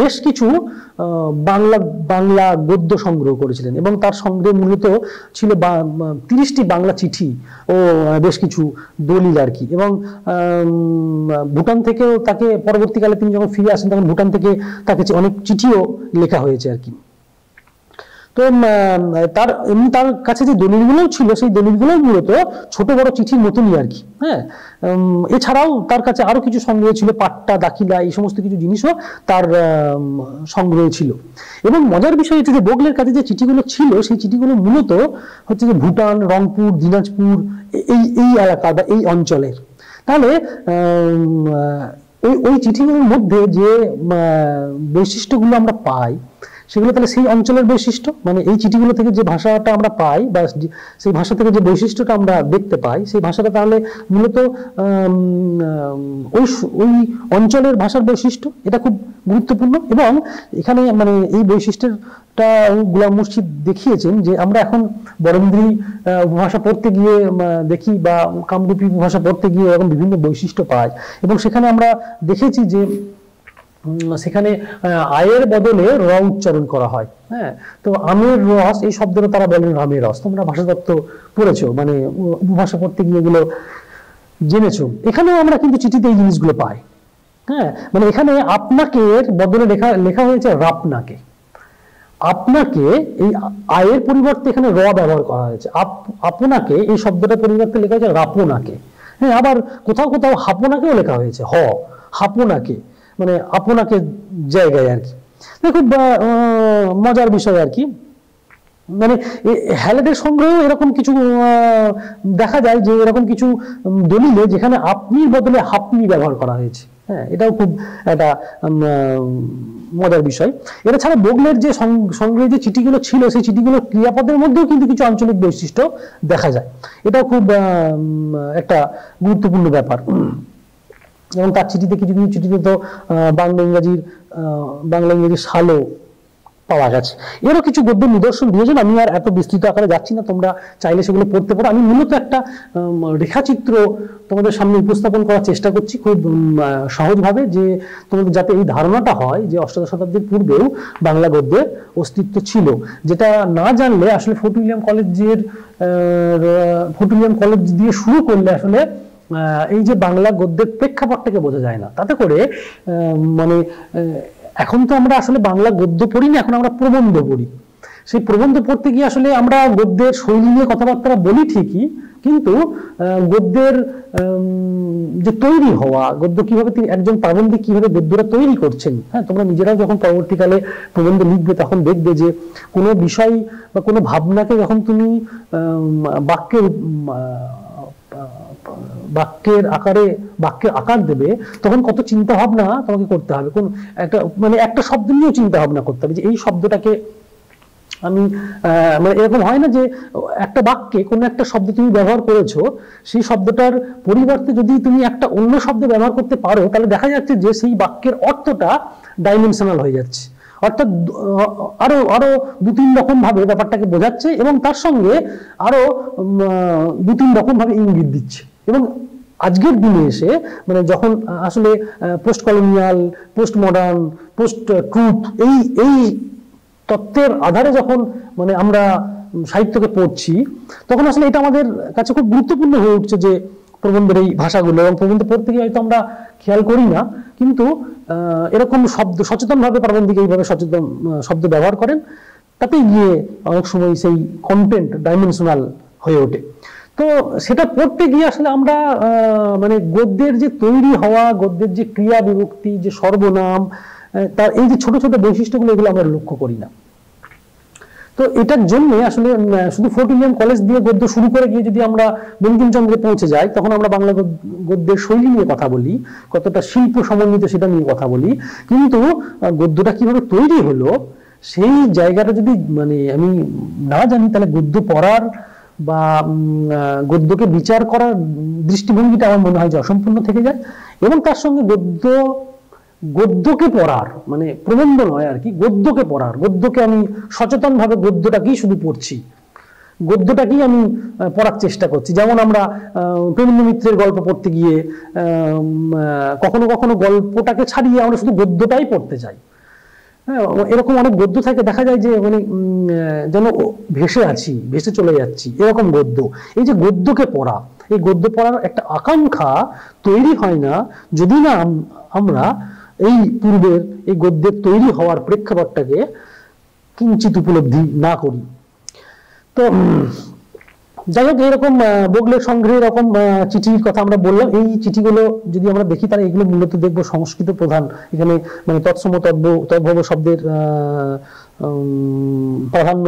বেশ কিছু বাংলা গদ্য সংগ্রহ করেছিলেন, এবং তার সংগ্রহে মূলত ছিল 30টি বাংলা চিঠি ও বেশ কিছু দলিল আর কি। এবং ভুটান থেকেও তাকে পরবর্তীকালে তিনি যখন ফিরে আসেন তখন ভুটান থেকে তাকে অনেক চিঠিও লেখা হয়েছে আর কি। তো তার কাছে যে দলিলগুলো ছিল সেই দলিলগুলো মূলত ছোট বড় চিঠির মতনই আর কি। হ্যাঁ, এছাড়াও তার কাছে আরো কিছু সংগ্রহ ছিল, পাট্টা, দাখিলা, এই সমস্ত কিছু জিনিসও তার সংগ্রহ ছিল। এবং মজার বিষয় হচ্ছে যে বোগলের কাছে যে চিঠিগুলো ছিল সেই চিঠিগুলো মূলত হচ্ছে যে ভুটান, রংপুর, দিনাজপুর এই এলাকা বা এই অঞ্চলের। তাহলে ওই চিঠিগুলোর মধ্যে যে বৈশিষ্ট্যগুলো আমরা পাই সেগুলো তাহলে সেই অঞ্চলের বৈশিষ্ট্য, মানে এই চিঠিগুলো থেকে যে ভাষাটা আমরা পাই বা সেই ভাষা থেকে যে বৈশিষ্ট্যটা আমরা দেখতে পাই সেই ভাষাটা তাহলে মূলত ওই অঞ্চলের ভাষার বৈশিষ্ট্য, এটা খুব গুরুত্বপূর্ণ। এবং এখানে মানে এই বৈশিষ্ট্যটা গোলাম মুর্শিদ দেখিয়েছেন যে আমরা এখন বরেন্দ্রী উপভাষা পড়তে গিয়ে দেখি বা কামরূপী উপভাষা পড়তে গিয়ে এরকম বিভিন্ন বৈশিষ্ট্য পাই, এবং সেখানে আমরা দেখেছি যে সেখানে আয়ের বদলে র উচ্চারণ করা হয়। হ্যাঁ, তো আমের রস এই শব্দটা তারা বলেন আমের রস। তোমরা ভাষাতত্ত্ব পড়েছো, মানে উপভাষা পড়তে গিয়ে এগুলো জেনেছো। এখানেও আমরা কিন্তু চিঠিতে এই জিনিসগুলো পাই। হ্যাঁ, মানে এখানে আপনাকে বদলে লেখা হয়েছে রাপনাকে। আপনাকে এই আয়ের পরিবর্তে এখানে র ব্যবহার করা হয়েছে। আপনাকে এই শব্দটার পরিবর্তে লেখা হয়েছে রাপনাকে। হ্যাঁ, আবার কোথাও কোথাও হাপনাকেও লেখা হয়েছে, হাপনাকে, মানে আপনাকে জায়গায় আর কি। খুব মজার বিষয় আর কি। মানে হ্যালেটের সংগ্রহেও এরকম কিছু দেখা যায় যে এরকম কিছু দলিলে যেখানে আপনির বদলে হাপনি ব্যবহার করা হয়েছে। হ্যাঁ, এটাও খুব একটা মজার বিষয়। এটা ছাড়া বোগলের যে সংগ্রহে যে চিঠিগুলো ছিল, সেই চিঠিগুলোর ক্রিয়াপদের মধ্যেও কিন্তু কিছু আঞ্চলিক বৈশিষ্ট্য দেখা যায়। এটাও খুব একটা গুরুত্বপূর্ণ ব্যাপার। এবং তার চিঠিতে কিছু কিছু চিঠিতে তো বাংলা ইংরাজির সালও পাওয়া গেছে। এরও কিছু গদ্য নিদর্শন দিয়েছেন। আমি আর এত বিস্তৃত আকারে যাচ্ছি না, তোমরা চাইলে সেগুলো পড়তে পারো। আমি মূলত একটা রেখাচিত্র তোমাদের সামনে উপস্থাপন করার চেষ্টা করছি খুব সহজভাবে, যে তোমাদের যাতে এই ধারণাটা হয় যে অষ্টাদশ শতাব্দীর পূর্বেও বাংলা গদ্যের অস্তিত্ব ছিল, যেটা না জানলে আসলে ফোর্ট উইলিয়াম কলেজ দিয়ে শুরু করলে আসলে এই যে বাংলা গদ্যের প্রেক্ষাপটটাকে বোঝা যায় না। তাতে করে মানে এখন তো আমরা আসলে বাংলা গদ্য পড়ি না, এখন আমরা প্রবন্ধ পড়ি। সেই প্রবন্ধ পড়তে গিয়ে আসলে আমরা গদ্যের শৈলী নিয়ে কথাবার্তা বলি ঠিকই, কিন্তু গদ্যের যে তৈরি হওয়া, গদ্য কিভাবে একজন প্রাবন্ধিক কিভাবে গদ্যটা তৈরি করছেন, হ্যাঁ, তোমরা নিজেরাও যখন পরবর্তীকালে প্রবন্ধ লিখবে তখন দেখবে যে কোনো বিষয় বা কোনো ভাবনাকে যখন তুমি বাক্যের আকার দেবে, তখন কত চিন্তা ভাবনা তোমাকে করতে হবে। কোন একটা শব্দ নিয়েও চিন্তা ভাবনা করতে হবে যে এই শব্দটাকে আমি মানে এরকম হয় না যে একটা বাক্যে কোনো একটা শব্দ তুমি ব্যবহার করেছো, সেই শব্দটার পরিবর্তে যদি তুমি একটা অন্য শব্দ ব্যবহার করতে পারো, তাহলে দেখা যাচ্ছে যে সেই বাক্যের অর্থটা ডাইমেনশনাল হয়ে যাচ্ছে। অর্থাৎ আরো দু তিন রকম ভাবে ব্যাপারটাকে বোঝাচ্ছে এবং তার সঙ্গে আরো দু তিন রকম ভাবে ইঙ্গিত দিচ্ছে। এবং আজকের দিনে এসে মানে যখন আসলে post colonial, post modern, post truth এই তত্ত্বের আধারে যখন মানে আমরা সাহিত্যকে পড়ছি, তখন আসলে এটা আমাদের কাছে খুব গুরুত্বপূর্ণ হয়ে উঠছে যে প্রবন্ধের এই ভাষাগুলো। এবং প্রবন্ধ পড়তে গিয়ে হয়তো আমরা খেয়াল করি না, কিন্তু এরকম শব্দ সচেতনভাবে প্রাবন্ধিক এইভাবে শব্দ ব্যবহার করেন, তাতে গিয়ে অনেক সময় সেই কন্টেন্ট ডাইমেনশনাল হয়ে ওঠে। তো সেটা পড়তে গিয়ে আসলে আমরা মানে গদ্যের যে তৈরি হওয়া, গদ্যের যে ক্রিয়া বিভক্তি, যে সর্বনাম, তার এই যে ছোট ছোট বৈশিষ্ট্যগুলো, এগুলো আমরা লক্ষ্য করি না। তো এটার জন্য আসলে শুধু ফোর্ট উইলিয়াম কলেজ দিয়ে গদ্য শুরু করে গিয়ে যদি আমরা বঙ্কিমচন্দ্রে পৌঁছে যাই, তখন আমরা বাংলা গদ্যের শৈলী নিয়ে কথা বলি, কতটা শিল্প সমন্বিত সেটা নিয়ে কথা বলি, কিন্তু গদ্যটা কিভাবে তৈরি হলো সেই জায়গাটা যদি মানে আমি না জানি, তাহলে গদ্য পড়ার বা গদ্যকে বিচার করার দৃষ্টিভঙ্গিটা আমার মনে হয় যে অসম্পূর্ণ থেকে যায়। এবং তার সঙ্গে গদ্যকে পড়ার মানে প্রবন্ধ নয় আর কি, গদ্যকে আমি সচেতনভাবে গদ্যটাকেই শুধু পড়ছি, গদ্যটাকেই আমি পড়ার চেষ্টা করছি। যেমন আমরা প্রেমেন্দ্র মিত্রের গল্প পড়তে গিয়ে কখনো কখনো গল্পটাকে ছাড়িয়ে আমরা শুধু গদ্যটাই পড়তে চাই। হ্যাঁ, এরকম অনেক গদ্য থাকে, দেখা যায় যে মানে যেন ভেসে চলে যাচ্ছি, এরকম গদ্য। এই যে গদ্যকে পড়া, এই গদ্য পড়ার একটা আকাঙ্ক্ষা তৈরি হয় না যদি না আমরা এই পূর্বের এই গদ্যের তৈরি হওয়ার প্রেক্ষাপটটাকে কিঞ্চিত উপলব্ধি না করি। তো যাই হোক, এরকম বোগলের সংগ্রহে এরকম চিঠির কথা আমরা বললাম। এই চিঠিগুলো যদি আমরা দেখি, তাহলে এগুলো মূলত দেখবো সংস্কৃত প্রধান। এখানে মানে তৎসম তদ্ভব শব্দের প্রাধান্য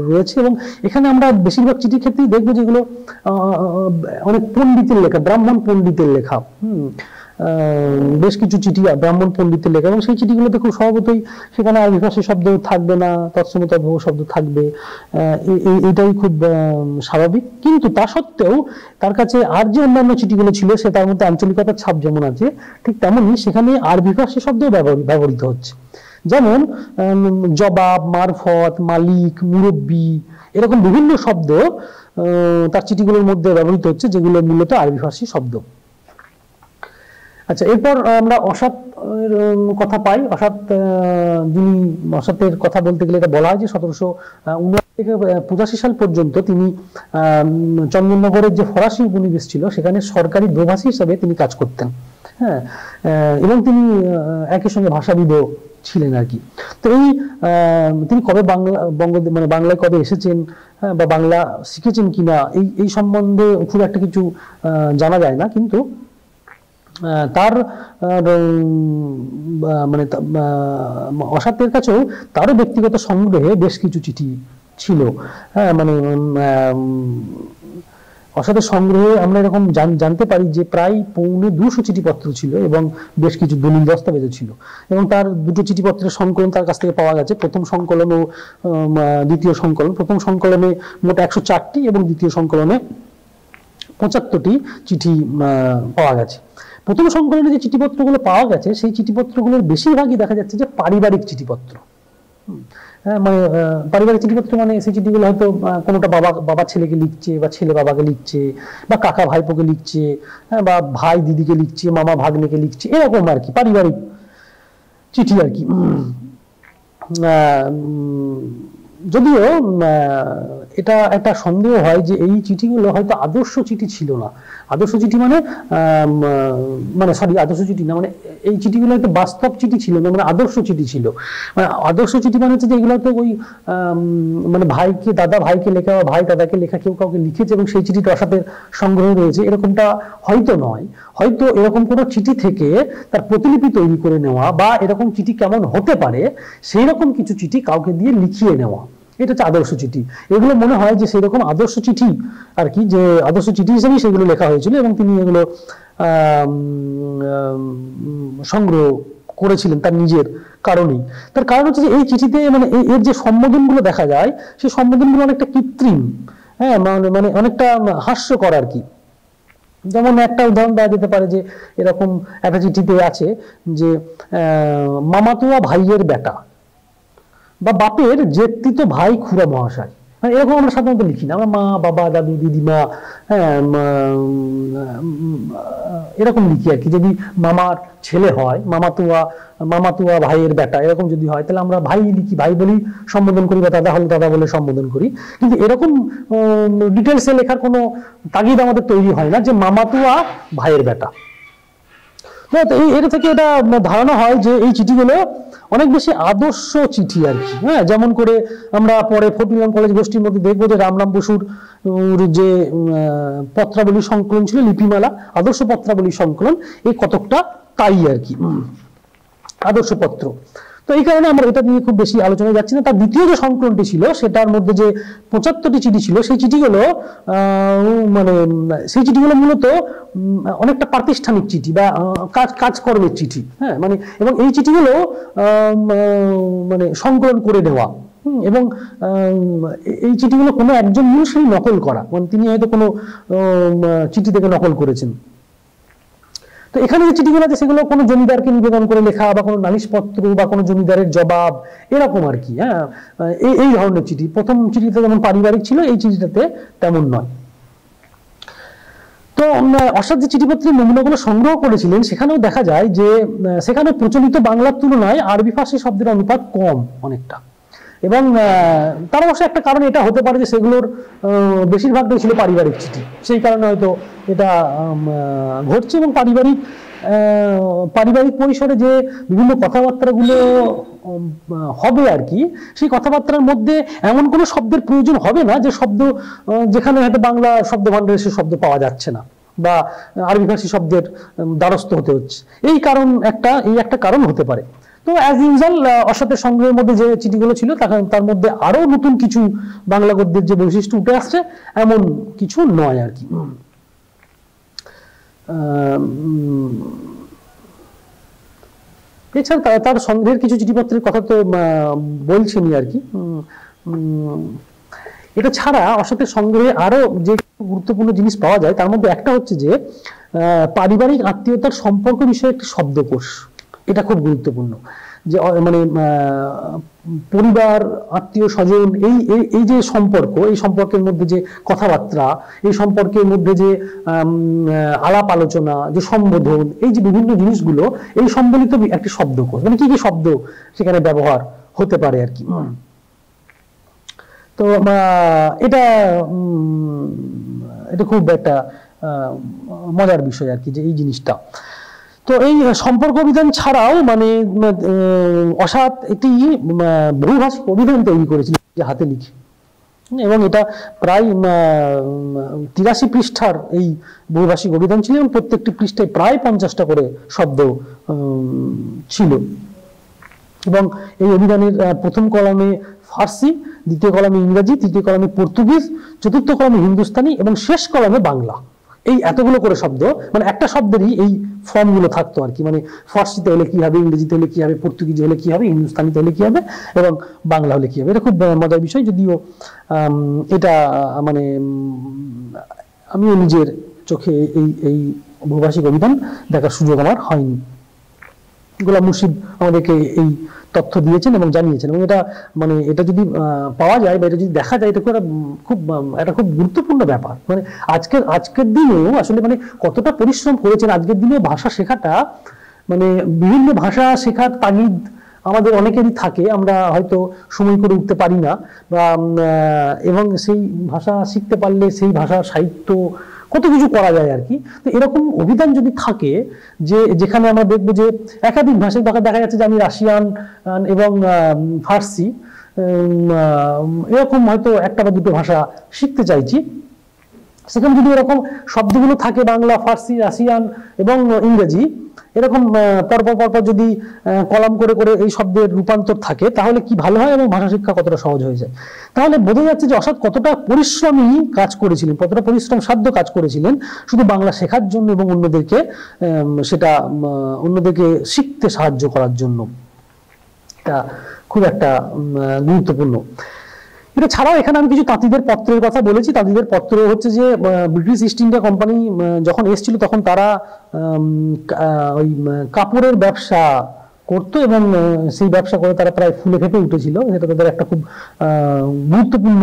রয়েছে। এবং এখানে আমরা বেশিরভাগ চিঠির ক্ষেত্রেই দেখবো যেগুলো অনেক পণ্ডিতের লেখা, ব্রাহ্মণ পণ্ডিতের লেখা। বেশ কিছু চিঠি ব্রাহ্মণ পণ্ডিতের লেখা, এবং সেই চিঠিগুলোতে খুব স্বভাবতই সেখানে আরবি ভাষী শব্দ থাকবে না, তৎসম তদ্ভব শব্দ থাকবে, এটাই খুব স্বাভাবিক। কিন্তু তা সত্ত্বেও তার কাছে আর যে অন্যান্য চিঠিগুলো ছিল, সে তার মধ্যে আঞ্চলিকতার ছাপ যেমন আছে, ঠিক তেমনই সেখানে আরবি ভাষী শব্দ ব্যবহৃত হচ্ছে। যেমন জবাব, মারফত, মালিক, মুরব্বী, এরকম বিভিন্ন শব্দ তার চিঠিগুলোর মধ্যে ব্যবহৃত হচ্ছে, যেগুলো মূলত আরবি ভাষী শব্দ। আচ্ছা, এরপর আমরা অসৎ কথা পাই। যিনি অসতের কথা বলতে গেলে এটা বলা হয় যে 1759 থেকে 85 সাল পর্যন্ত তিনি চন্দননগরের যে ফরাসি উপনিবেশ ছিল সেখানে সরকারি দোভাষী হিসাবে তিনি কাজ করতেন। হ্যাঁ, এবং তিনি একই সঙ্গে ভাষাবিদও ছিলেন আর কি। তো এই তিনি কবে বাংলায় কবে এসেছেন বা বাংলা শিখেছেন কিনা এই সম্বন্ধে খুব একটা কিছু জানা যায় না, কিন্তু তার অসতের কাছেও তারও ব্যক্তিগত সংগ্রহে বেশ কিছু চিঠি ছিল। হ্যাঁ, অসতের সংগ্রহে আমরা এরকম জানতে পারি যে প্রায় 250 চিঠিপত্র ছিল এবং বেশ কিছু দলিল দস্তাবেজও ছিল, এবং তার দুটো চিঠিপত্রের সংকলন তার কাছ থেকে পাওয়া গেছে, প্রথম সংকলন ও দ্বিতীয় সংকলন। প্রথম সংকলনে মোট 104টি এবং দ্বিতীয় সংকলনে 75টি চিঠি পাওয়া গেছে। প্রথম সংকলনে যে চিঠিপত্রগুলো পাওয়া গেছে সেই চিঠিপত্রগুলোর বেশিরভাগই দেখা যাচ্ছে যে পারিবারিক চিঠিপত্র। পারিবারিক চিঠিপত্র সেই চিঠিগুলো হয়তো কোনোটা বাবা ছেলেকে লিখছে, বা ছেলে বাবাকে লিখছে, বা কাকা ভাইপোকে লিখছে, বা ভাই দিদিকে লিখছে, মামা ভাগ্নেকে লিখছে, এরকম আর কি পারিবারিক চিঠি আর কি। যদিও এটা একটা সন্দেহ হয় যে এই চিঠিগুলো হয়তো আদর্শ চিঠি ছিল না। আদর্শ চিঠি আদর্শ চিঠি না, এই চিঠিগুলো হয়তো বাস্তব চিঠি ছিল না, আদর্শ চিঠি ছিল। আদর্শ চিঠি হচ্ছে যে এগুলো তো ওই ভাইকে দাদা ভাইকে লেখা, বা ভাই দাদাকে লেখা, কেউ কাউকে লিখেছে এবং সেই চিঠিটা অসতের সংগ্রহ রয়েছে, এরকমটা হয়তো নয়। হয়তো এরকম কোনো চিঠি থেকে তার প্রতিলিপি তৈরি করে নেওয়া, বা এরকম চিঠি কেমন হতে পারে সেই রকম কিছু চিঠি কাউকে দিয়ে লিখিয়ে নেওয়া, এটা হচ্ছে আদর্শ চিঠি। এগুলো মনে হয় যে সেরকম আদর্শ চিঠি আর কি, যে আদর্শ চিঠি হিসেবেই সেগুলো লেখা হয়েছিল এবং তিনি এগুলো সংগ্রহ করেছিলেন তার নিজের কারণেই। তার কারণ হচ্ছে যে এই চিঠিতে এর যে সম্বোধনগুলো দেখা যায় সেই সম্বোধনগুলো অনেকটা কৃত্রিম, হ্যাঁ, অনেকটা হাস্যকর আর কি। যেমন একটা উদাহরণ দেওয়া যেতে পারে যে এরকম একটা চিঠিতে আছে যে মামাতুয়া ভাইয়ের বেটা, বা বাপের জেঠিত ভাই খুড়া মহাশয়, এরকম আমরা সাধারণত লিখি না। আমরা মা, বাবা, দাদু, দিদিমা, হ্যাঁ, এরকম লিখি আর কি। যদি মামার ছেলে হয় মামাতুয়া ভাইয়ের বেটা এরকম যদি হয় তাহলে আমরা ভাই লিখি, ভাই বলি সম্বোধন করি, বা দাদা হলে দাদা বলে সম্বোধন করি। কিন্তু এরকম ডিটেলসে লেখার কোনো তাগিদ আমাদের তৈরি হয় না যে মামাতুয়া ভাইয়ের বেটা। এটা থেকে এটা ধারণা হয় যে এই চিঠিগুলো অনেক বেশি আদর্শ চিঠি আর কি। হ্যাঁ, যেমন করে আমরা পরে ফটিকরাম কলেজ গোষ্ঠীর মধ্যে দেখবো যে রামরাম বসুর যে পত্রাবলী সংকলন ছিল, লিপিমালা, আদর্শ পত্রাবলী সংকলন, এই কতকটা তাই আর কি, আদর্শ পত্র। তো এই কারণে আমরা এটা নিয়ে খুব বেশি আলোচনায় যাচ্ছি না। তার দ্বিতীয় যে সংকলনটি ছিল সেটার মধ্যে যে 75টি চিঠি ছিল সেই চিঠিগুলো মূলত অনেকটা প্রাতিষ্ঠানিক চিঠি বা কাজকর্মের চিঠি। হ্যাঁ, এবং এই চিঠিগুলো সংকলন করে নেওয়া, এবং এই চিঠিগুলো কোনো একজন মানুষই নকল করা, তিনি হয়তো কোনো চিঠি থেকে নকল করেছেন। তো এখানে যে চিঠিগুলো আছে সেগুলো কোনো জমিদারকে নিবেদন করে লেখা, বা কোনো নালিশপত্র, বা কোনো জমিদারের জবাব, এরকম আর কি। হ্যাঁ, এই ধরনের চিঠি। প্রথম চিঠিতে যেমন পারিবারিক ছিল, এই চিঠিটাতে তেমন নয়। তো অসৎ যে চিঠিপত্রের নমুনাগুলো সংগ্রহ করেছিলেন সেখানেও দেখা যায় যে সেখানে প্রচলিত বাংলার তুলনায় আরবি ফার্সি শব্দের অনুপাত কম অনেকটা, এবং তার অবশ্য একটা কারণ এটা হতে পারে যে সেগুলোর বেশিরভাগটাই ছিল পারিবারিক চিঠি, সেই কারণে হয়তো এটা ঘটছে। এবং পারিবারিক পরিসরে যে বিভিন্ন কথাবার্তাগুলো হবে আর কি, সেই কথাবার্তার মধ্যে এমন কোনো শব্দের প্রয়োজন হবে না যে শব্দ যেখানে হয়তো বাংলা শব্দ ভাণ্ডারে সে শব্দ পাওয়া যাচ্ছে না, বা আরবি ফার্সি শব্দের দ্বারস্থ হতে হচ্ছে। এই একটা কারণ হতে পারে। তো অ্যাজ ইউজুয়াল অসতের সংগ্রহের মধ্যে যে চিঠিগুলো ছিল তার মধ্যে আরো নতুন কিছু বাংলা গদ্যের যে বৈশিষ্ট্য উঠে আসছে এমন কিছু নয় আর কি। এছাড়া তার সংগ্রহের কিছু চিঠিপত্রের কথা তো বলছেনই আর কি। এটা ছাড়া অসতের সংগ্রহে আরো যে গুরুত্বপূর্ণ জিনিস পাওয়া যায় তার মধ্যে একটা হচ্ছে যে পারিবারিক আত্মীয়তার সম্পর্ক বিষয়ে একটি শব্দকোষ। এটা খুব গুরুত্বপূর্ণ যে মানে পরিবার, আত্মীয় স্বজন, এই এই যে সম্পর্ক, এই সম্পর্কের মধ্যে যে কথাবার্তা, এই সম্পর্কের মধ্যে যে আলাপ আলোচনা, যে সম্বোধন, এই যে বিভিন্ন জিনিসগুলো, এই সম্বলিত একটি শব্দকোষ, মানে কি কি শব্দ সেখানে ব্যবহার হতে পারে আর কি। তো এটা এটা খুব একটা মজার বিষয় আর কি, যে এই জিনিসটা। তো এই সম্পর্ক অভিধান ছাড়াও মানে অসাত একটি বহুভাষিক অভিধান তৈরি করেছিল যে হাতে লিখে, এবং এটা প্রায় 83 পৃষ্ঠার এই বহুভাষিক অভিধান ছিল, এবং প্রত্যেকটি পৃষ্ঠায় প্রায় 50টা করে শব্দ ছিল। এবং এই অভিধানের প্রথম কলামে ফার্সি, দ্বিতীয় কলামে ইংরেজি, তৃতীয় কলামে পর্তুগিজ, চতুর্থ কলামে হিন্দুস্তানি এবং শেষ কলামে বাংলা। এই এতগুলো করে শব্দ, মানে একটা শব্দেরই এই ফর্মগুলো থাকতো আর কি, মানে ফার্সিতে হলে কি হবে, ইংরেজিতে হলে কি হবে, পর্তুগিজ হলে কি হবে, হিন্দুস্তানিতে হলে কি হবে, এবং বাংলা হলে কি হবে। এটা খুব মজার বিষয়, যদিও এটা মানে আমিও নিজের চোখে এই বহুভাষিক অভিধান দেখার সুযোগ আমার হয়নি। গোলাম মুর্শিদ আমাদেরকে এই তথ্য দিয়েছেন এবং জানিয়েছেন, এবং এটা মানে এটা যদি পাওয়া যায় বা এটা যদি দেখা যায়, এটা খুব গুরুত্বপূর্ণ ব্যাপার। মানে আজকের দিনেও আসলে মানে কতটা পরিশ্রম করেছেন, আজকের দিনে ভাষা শেখাটা, মানে বিভিন্ন ভাষা শেখার তাগিদ আমাদের অনেকেরই থাকে, আমরা হয়তো সময় করে উঠতে পারি না, বা এবং সেই ভাষা শিখতে পারলে সেই ভাষার সাহিত্য কত কিছু করা যায় আর কি। তো এরকম অভিধান যদি থাকে, যে যেখানে আমরা দেখবো যে একাধিক ভাষায় দেখা যাচ্ছে যে আমি রাশিয়ান এবং ফার্সি এরকম হয়তো একটা বা দুটো ভাষা শিখতে চাইছি, সেখানে যদি এরকম শব্দগুলো থাকে বাংলা, ফার্সি, রাশিয়ান এবং ইংরেজি, এরকম পরপর যদি কলাম করে করে এই শব্দের রূপান্তর থাকে, তাহলে কি ভালো হয় এবং ভাষা শিক্ষা কতটা সহজ হয়ে যায়। তাহলে বোঝা যাচ্ছে যে অসাত কতটা পরিশ্রমী কাজ করেছিলেন, কতটা পরিশ্রম সাধ্য কাজ করেছিলেন শুধু বাংলা শেখার জন্য এবং অন্যদেরকে শিখতে সাহায্য করার জন্য। এটা খুব একটা গুরুত্বপূর্ণ। এটা ছাড়াও এখানে আমি কিছু তাঁতিদের পত্রের কথা বলেছি। তাঁতিদের পত্র হচ্ছে যে ব্রিটিশ ইস্ট ইন্ডিয়া কোম্পানি যখন এসেছিল, তখন তারা ওই কাপড়ের ব্যবসা করতো, এবং সেই ব্যবসা করে তারা প্রায় ফুলে ফেঁপে উঠেছিল। এটা তাদের একটা খুব গুরুত্বপূর্ণ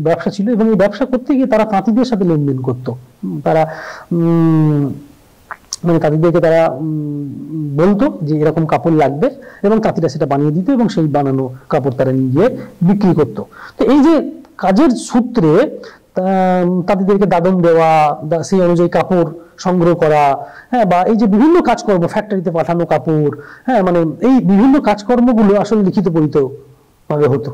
ব্যবসা ছিল, এবং এই ব্যবসা করতে গিয়ে তারা তাঁতিদের সাথে লেনদেন করতো। তারা মানে তাঁতিদেরকে তারা বলতো যে এরকম কাপড় লাগবে, এবং তাঁতিরা সেটা বানিয়ে দিত, এবং সেই বানানো কাপড় তারা নিয়ে গিয়ে বিক্রি করতো। তো এই যে কাজের সূত্রে তাঁতিদেরকে দাদন দেওয়া, সেই অনুযায়ী কাপড় সংগ্রহ করা, হ্যাঁ, বা এই যে বিভিন্ন কাজকর্ম, ফ্যাক্টরিতে পাঠানো কাপড়, হ্যাঁ, মানে এই বিভিন্ন কাজকর্মগুলো আসলে লিখিত পরিত ভাবে হতো,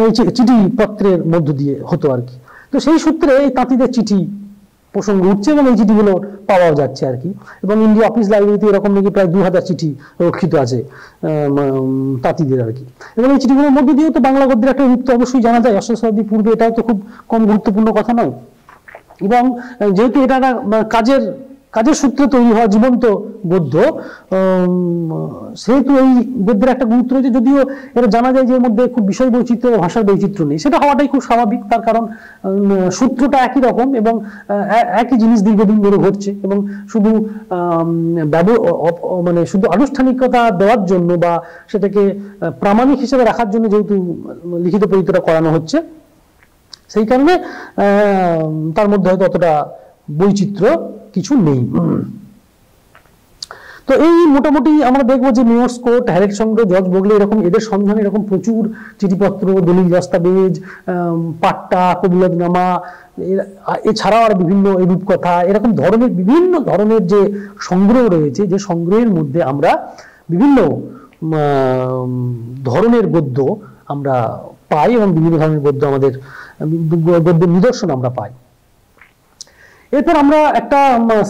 এই চিঠি পত্রের মধ্য দিয়ে হতো আর কি। তো সেই সূত্রে এই তাঁতিদের চিঠি প্রসঙ্গ উঠছে, এবং এই চিঠিগুলো পাওয়াও যাচ্ছে আর কি। এবং ইন্ডিয়া অফিস লাইব্রেরিতে এরকম নাকি প্রায় 2000 চিঠি রক্ষিত আছে তাঁতিদের আর কি। এবং এই চিঠিগুলোর মধ্যে দিয়েও তো বাংলা গদ্যের একটা রূপ তো অবশ্যই জানা যায়, অষ্টদশ শতাব্দীর পূর্বে, এটাও তো খুব কম গুরুত্বপূর্ণ কথা নয়। এবং যেহেতু এটা কাজের সূত্রে তৈরি হওয়া জীবন্ত গদ্য, সেহেতু এই গদ্যের একটা গুরুত্ব রয়েছে। যদিও এটা জানা যায় যে এর মধ্যে খুব বিষয় বৈচিত্র্য ও ভাষার বৈচিত্র্য নেই, সেটা হওয়াটাই খুব স্বাভাবিক। তার কারণ সূত্রটা একই রকম, এবং একই জিনিস দীর্ঘদিন ধরে ঘটছে, এবং শুধু মানে শুধু আনুষ্ঠানিকতা দেওয়ার জন্য বা সেটাকে প্রামাণিক হিসেবে রাখার জন্য যেহেতু লিখিত পরিচয়টা করানো হচ্ছে, সেই কারণে তার মধ্যে হয়তো অতটা বৈচিত্র্য কিছু নেই। তো এই মোটামুটি আমরা দেখবো যে মেয়র্স কোর্ট, হ্যারেক সংগ্রহ, জর্জ বোগলে, এরকম এদের সন্ধানে এরকম প্রচুর চিঠিপত্র, দলিল দস্তাবেজ, পাট্টা, কবিলতনামা, এছাড়াও আর বিভিন্ন রূপকথা, এরকম ধরনের বিভিন্ন ধরনের যে সংগ্রহ রয়েছে, যে সংগ্রহের মধ্যে আমরা বিভিন্ন ধরনের গদ্য আমরা পাই, এবং বিভিন্ন ধরনের গদ্যের নিদর্শন আমরা পাই। এরপর আমরা একটা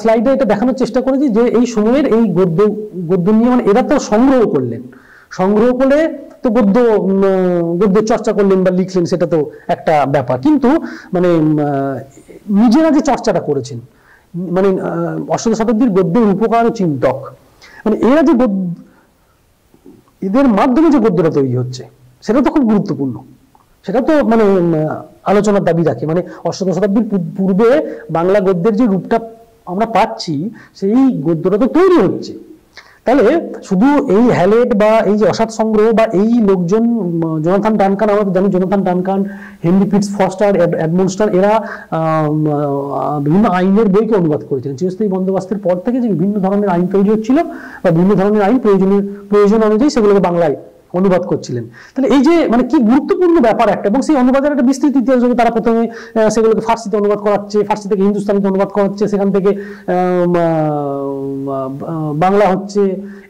স্লাইডে এটা দেখানোর চেষ্টা করেছি যে এই সময়ের এই গদ্য নিয়ে, মানে এরা তো সংগ্রহ করে তো গদ্যের চর্চা করলেন বা লিখলেন, সেটা তো একটা ব্যাপার, কিন্তু মানে নিজেরা যে চর্চাটা করেছেন, মানে অষ্টদশ শতাব্দীর গদ্যের উপকার ও চিন্তক, মানে এরা যে এদের মাধ্যমে যে গদ্যটা তৈরি হচ্ছে, সেটা তো খুব গুরুত্বপূর্ণ। সেটা তো মানে আলোচনার দাবি রাখে। মানে অষ্টদশ শতাব্দীর পূর্বে বাংলা গদ্যের যে রূপটা আমরা পাচ্ছি, সেই গদ্যটা তো তৈরি হচ্ছে। তাহলে শুধু এই হ্যালেট বা এই যে অসাধ সংগ্রহ বা এই লোকজন, জোনাথন ডানকান, আমরা জানি Jonathan Duncan, Henry Pitts Forster, Edmonstone, এরা বিভিন্ন আইনের বইকে অনুবাদ করেছিলেন। চিরস্থায়ী বন্দোবস্তের পর থেকে যে বিভিন্ন ধরনের আইন তৈরি হচ্ছিল বা বিভিন্ন ধরনের আইন প্রয়োজন অনুযায়ী সেগুলোকে বাংলায় অনুবাদ করছিলেন। তাহলে এই যে মানে কি গুরুত্বপূর্ণ ব্যাপার একটা, এবং সেই অনুবাদের একটা বিস্তৃত ইতিহাস, তারা প্রথমে সেগুলোকে ফার্সিতে অনুবাদ করাচ্ছে, ফার্সি থেকে হিন্দুস্তানিতে অনুবাদ করাচ্ছে, সেখান থেকে বাংলা হচ্ছে,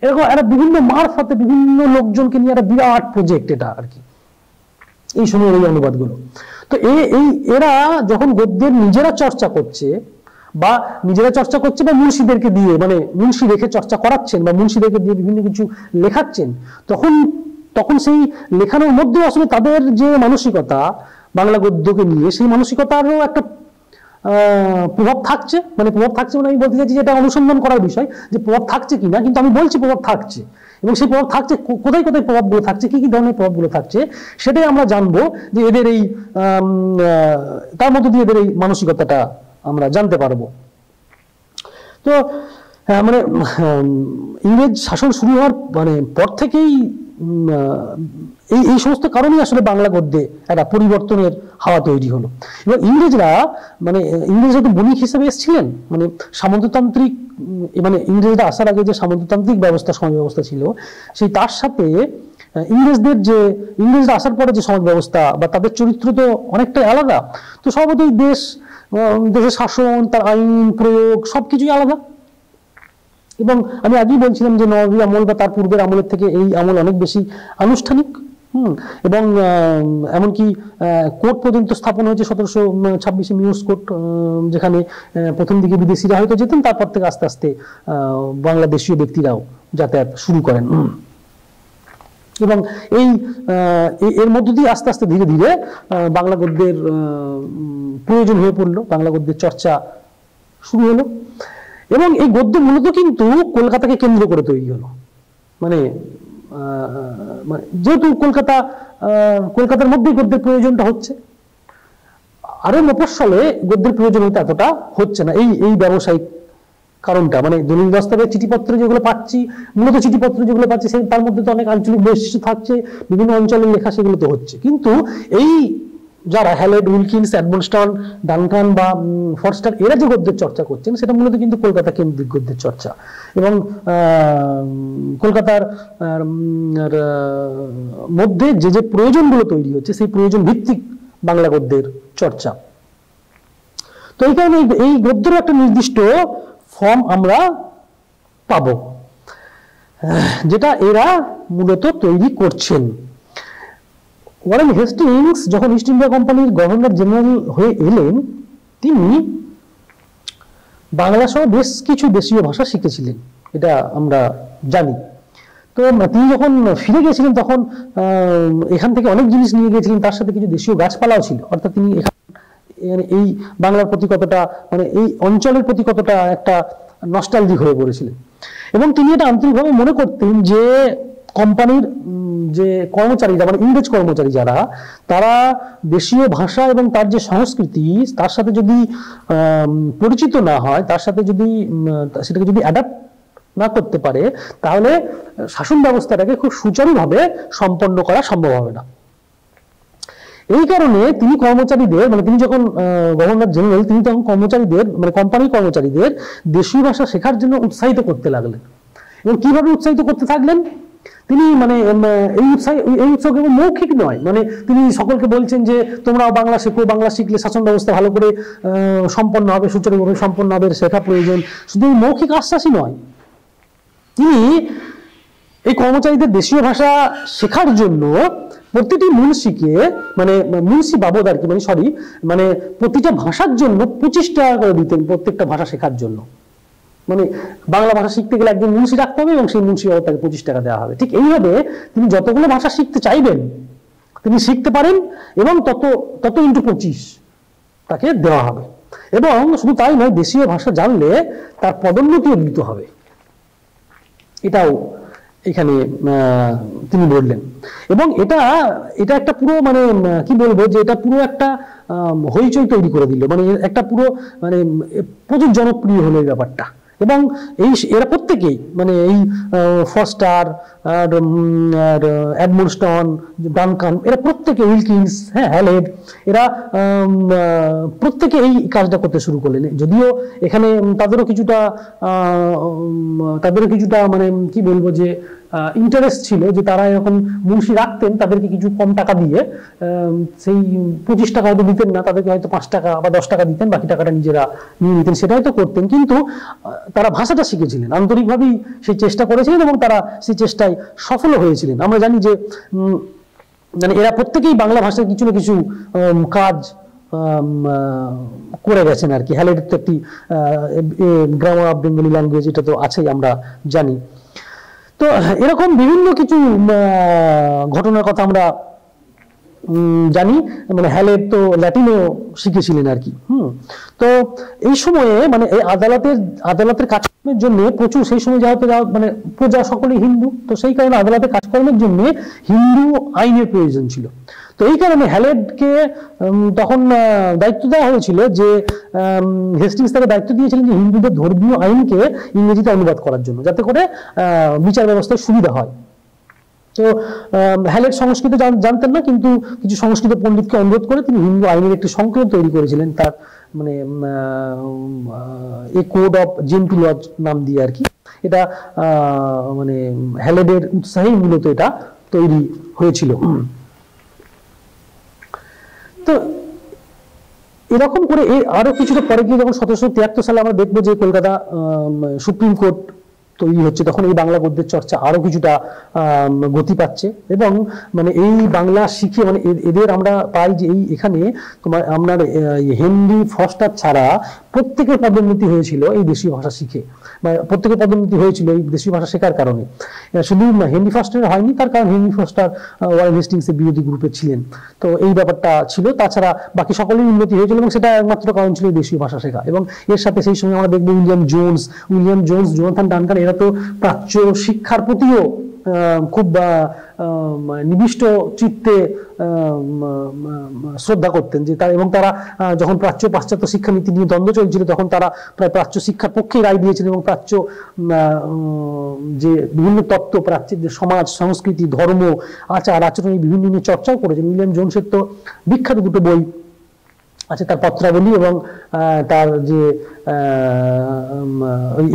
এরকম একটা বিভিন্ন মারফতে বিভিন্ন লোকজনকে নিয়ে একটা বিরাট প্রজেক্ট এটা আর কি এই সময়ের এই অনুবাদগুলো। তো এরা যখন গদ্যের নিজেরা চর্চা করছে বা মুন্সিদেরকে দিয়ে, মানে মুন্সি রেখে চর্চা করাচ্ছেন বা মুন্সিদেরকে দিয়ে বিভিন্ন কিছু লেখাচ্ছেন, তখন সেই লেখানোর মধ্যে আসলে তাদের যে মানসিকতা বাংলা গদ্যকে নিয়ে, সেই মানসিকতারও একটা প্রভাব থাকছে। মানে আমি বলতে চাইছি যে এটা অনুসন্ধান করার বিষয়, যে প্রভাব থাকছে কিনা, কিন্তু আমি বলছি প্রভাব থাকছে, এবং সেই প্রভাব থাকছে কোথায় কোথায় প্রভাবগুলো থাকছে, কি কি ধরনের প্রভাবগুলো থাকছে, সেটাই আমরা জানবো। যে এদের এই তার মধ্যে দিয়ে এদের এই মানসিকতাটা আমরা জানতে পারবো। তো মানে ইংরেজ শাসন শুরু হওয়ার মানে পর থেকেই এই সমস্ত কারণেই আসলে বাংলা গদ্যে একটা পরিবর্তনের হাওয়া তৈরি হলো। এবং ইংরেজরা তো বণিক হিসেবে এসেছিলেন, মানে সামন্ততান্ত্রিক, মানে ইংরেজরা আসার আগে যে সামন্ততান্ত্রিক সমাজ ব্যবস্থা ছিল, সেই তার সাথে ইংরেজরা আসার পরে যে সমাজ ব্যবস্থা বা তাদের চরিত্র তো অনেকটাই আলাদা। তো স্বভাবতই দেশের শাসন, তার আইন প্রয়োগ সবকিছুই আলাদা। এবং আমি আগেই বলছিলাম যে নবাবী আমল বা তার পূর্বের আমলের থেকে এই আমল অনেক বেশি আনুষ্ঠানিক। এবং এমনকি কোর্ট পর্যন্ত স্থাপন হয়েছে 1726 মিউস কোর্ট, যেখানে প্রথম দিকে বিদেশিরা হয়তো যেতেন, তারপর থেকে আস্তে আস্তে বাংলাদেশীয় ব্যক্তিরাও যাতায়াত শুরু করেন। এবং এর মধ্য দিয়ে আস্তে আস্তে ধীরে ধীরে বাংলা গদ্যের প্রয়োজন হয়ে পড়লো, বাংলা গদ্যের চর্চা শুরু হলো। এবং এই গদ্য মূলত কিন্তু কলকাতাকে কেন্দ্র করে তৈরি হলো। মানে যেহেতু কলকাতার মধ্যেই গদ্যের প্রয়োজনটা হচ্ছে, আরো মফস্বলে গদ্যের প্রয়োজন হতে এতটা হচ্ছে না। এই ব্যবসায়িক কারণটা, মানে দলিল দস্তাবেজ চিঠিপত্র যেগুলো পাচ্ছি, মূলত চিঠিপত্র যেগুলো পাচ্ছি, তার মধ্যে তো অনেক আঞ্চলিক বৈশিষ্ট্য থাকছে, বিভিন্ন অঞ্চলের লেখা, সেগুলো তো হচ্ছে। কিন্তু এই যারা হ্যালেট, উইলকিন্স, এডমন্ডস্টন, ডানকান বা ফরস্টার, এরা যে গদ্যের চর্চা করছেন, সেটা মূলত কিন্তু কলকাতা কেন্দ্রিক গদ্যের চর্চা। এবং কলকাতার মধ্যে যে প্রয়োজনগুলো তৈরি হচ্ছে, সেই প্রয়োজন ভিত্তিক বাংলা গদ্যের চর্চা। তো এই কারণে এই গদ্যের একটা নির্দিষ্ট ফর্ম আমরা পাবো, যেটা এরা মূলত তৈরি করছেন। ওয়ারেন হেস্টিংস যখন ইস্ট ইন্ডিয়া কোম্পানির গভর্নর জেনারেল হয়ে এলেন, তিনি বাংলা সহ বেশ কিছু দেশীয় ভাষা শিখেছিলেন, এটা আমরা জানি। তো তিনি যখন ফিরে গেছিলেন, তখন এখান থেকে অনেক জিনিস নিয়ে গিয়েছিলেন, তার সাথে কিছু দেশীয় গাছপালাও ছিল। অর্থাৎ তিনি এই বাংলার প্রতি কতটা, মানে এই অঞ্চলের প্রতি কতটা একটা নস্টালজিক হয়ে পড়েছিলেন। এবং তিনি এটা আন্তরিকভাবে মনে করতেন যে কোম্পানির যে কর্মচারীরা, মানে ইংরেজ কর্মচারী যারা, তারা দেশীয় ভাষা এবং তার যে সংস্কৃতি, তার সাথে যদি পরিচিত না হয়, তার সাথে যদি সেটাকে যদি অ্যাডাপ্ট না করতে পারে, তাহলে শাসন ব্যবস্থাটাকে খুব সুচারুভাবে সম্পন্ন করা সম্ভব হবে না। এই কারণে তিনি কর্মচারীদের, মানে তিনি যখন গভর্নর জেনারেল, তিনি তখন কর্মচারীদের, মানে কোম্পানির কর্মচারীদের দেশীয় ভাষা শেখার জন্য উৎসাহিত করতে লাগলেন। এবং কিভাবে উৎসাহিত করতে থাকলেন? তিনি মানে এই উৎসাহ কেবল মৌখিক নয়, মানে তিনি সকলকে বলছেন যে তোমরাও বাংলা শেখো, বাংলা শিখলে শাসন ব্যবস্থা ভালো করে সম্পন্ন হবে, সুচারুভাবে সম্পন্ন হবে, শেখা প্রয়োজন। শুধু মৌখিক আশ্বাসই নয়, তিনি এই কর্মচারীদের দেশীয় ভাষা শেখার জন্য প্রতিটি মুন্সিকে, মানে মুন্সি বাবদ আর কি, মানে প্রতিটা ভাষার জন্য 25 টাকা করে দিতেন, প্রত্যেকটা ভাষা শেখার জন্য। মানে বাংলা ভাষা শিখতে গেলে একজন মুন্সি রাখতে হবে, এবং সেই মুন্সি বাবদ তাকে 25 টাকা দেওয়া হবে। ঠিক এইভাবে তিনি যতগুলো ভাষা শিখতে চাইবেন তিনি শিখতে পারেন, এবং তত ইন্টু 25 তাকে দেওয়া হবে। এবং শুধু তাই নয়, দেশীয় ভাষা জানলে তার পদোন্নতিও দিতে হবে, এটাও এখানে তিনি বললেন। এবং এটা একটা পুরো, মানে কি বলবো, যে এটা পুরো একটা হইচই তৈরি করে দিল, মানে একটা পুরো, মানে প্রচুর জনপ্রিয় হলো এই ব্যাপারটা। এবং এরা প্রত্যেকেই মানে এই ফস্টার, এডমন্ডস্টন, ডানকান, এরা প্রত্যেকে, উইলকিন্স, হ্যাঁ, হ্যালেড, এরা প্রত্যেকে এই কাজটা করতে শুরু করলেন। যদিও এখানে তাদেরও কিছুটা মানে কি বলবো যে ইন্টারেস্ট ছিল যে তারা এরকম মুন্সি রাখতেন, তাদেরকে কিছু কম টাকা দিয়ে, সেই 25 টাকা হয়তো দিতেন না, তাদেরকে হয়তো 5 টাকা বা 10 টাকা দিতেন, বাকি টাকাটা নিজেরা নিয়ে নিতেন, সেটা হয়তো করতেন। কিন্তু তারা ভাষাটা শিখেছিলেন, আন্তরিকভাবেই সেই চেষ্টা করেছিলেন এবং তারা সেই চেষ্টায় সফল হয়েছিলেন। আমরা জানি যে মানে এরা প্রত্যেকেই বাংলা ভাষায় কিছু না কিছু কাজ করে গেছেন আর কি। হ্যালেড তো একটি গ্রামার অফ বেঙ্গলি ল্যাঙ্গুয়েজ, এটা তো আছেই, আমরা জানি। তো এরকম বিভিন্ন কিছু ঘটনার কথা আমরা জানি। মানে হ্যালেড তো ল্যাটিনও শিখেছিলেন আর কি। তো এই সময়ে মানে এই আদালতের কাজকর্মের জন্য প্রচুর, সেই সময় মানে প্রজা সকলেই হিন্দু, তো সেই কারণে আদালতের কাজকর্মের জন্য হিন্দু আইনের প্রয়োজন ছিল। তো এই কারণে হ্যালেডকে তখন দায়িত্ব দেওয়া হয়েছিল যে হেস্টিংস তাকে দায়িত্ব দিয়েছিলেন যে হিন্দুদের ধর্মীয় আইনকে ইংরেজিতে অনুবাদ করার জন্য, যাতে করে বিচার ব্যবস্থায় সুবিধা হয়। তো হ্যালেড সংস্কৃত জানতেন না, কিন্তু কিছু সংস্কৃত পণ্ডিতকে অনুরোধ করে তিনি হিন্দু আইনের একটি সংকলন তৈরি করেছিলেন, তার মানে এ কোড অফ জেন্টু লজ নাম দিয়ে আর কি। এটা মানে হ্যালেডের উৎসাহেই মূলত এটা তৈরি হয়েছিল। তো এরকম করে আরো কিছুটা পরে গিয়ে যখন 1773 সালে আমরা দেখবো যে কলকাতা সুপ্রিম কোর্ট তৈরি হচ্ছে, তখন এই বাংলা গদ্যের চর্চা আরো কিছুটা গতি পাচ্ছে। এবং মানে এই বাংলা শিখে মানে এদের আমরা পাই যে এখানে তোমার আপনার হেনরি ফস্টার ছাড়া প্রত্যেকের পদোন্নতি হয়েছিল এই দেশীয় ভাষা শিখে, মানে প্রত্যেকের পদোন্নতি হয়েছিল এই দেশীয় ভাষা শেখার কারণে। শুধু হেনরি ফস্টারের হয়নি, তার কারণ হেনরি ফস্টার ওয়ারেন হেস্টিংসের বিরোধী গ্রুপে ছিলেন, তো এই ব্যাপারটা ছিল। তাছাড়া বাকি সকলের উন্নতি হয়েছিল এবং সেটা একমাত্র কারণ ছিল দেশীয় ভাষা শেখা। এবং এর সাথে সেই সময় আমরা দেখবো উইলিয়াম জোন্স, জোনাথন ডানকান, এরা তো প্রাচ্য শিক্ষার প্রতিও খুব নিবিষ্ট চিত্তে শ্রদ্ধা করতেন যে এবং তারা যখন প্রাচ্য পাশ্চাত্য শিক্ষানীতি নিয়ে দ্বন্দ্ব চলছিল, তখন তারা প্রায় প্রাচ্য শিক্ষার পক্ষেই রায় দিয়েছিলেন এবং প্রাচ্য যে বিভিন্ন তত্ত্ব, প্রাচ্যের যে সমাজ, সংস্কৃতি, ধর্ম, আচার আচরণ, এই বিভিন্ন নিয়ে চর্চাও করেছেন। উইলিয়াম জোনসের তো বিখ্যাত দুটো বই আছে, তার পত্রাবলী এবং তার যে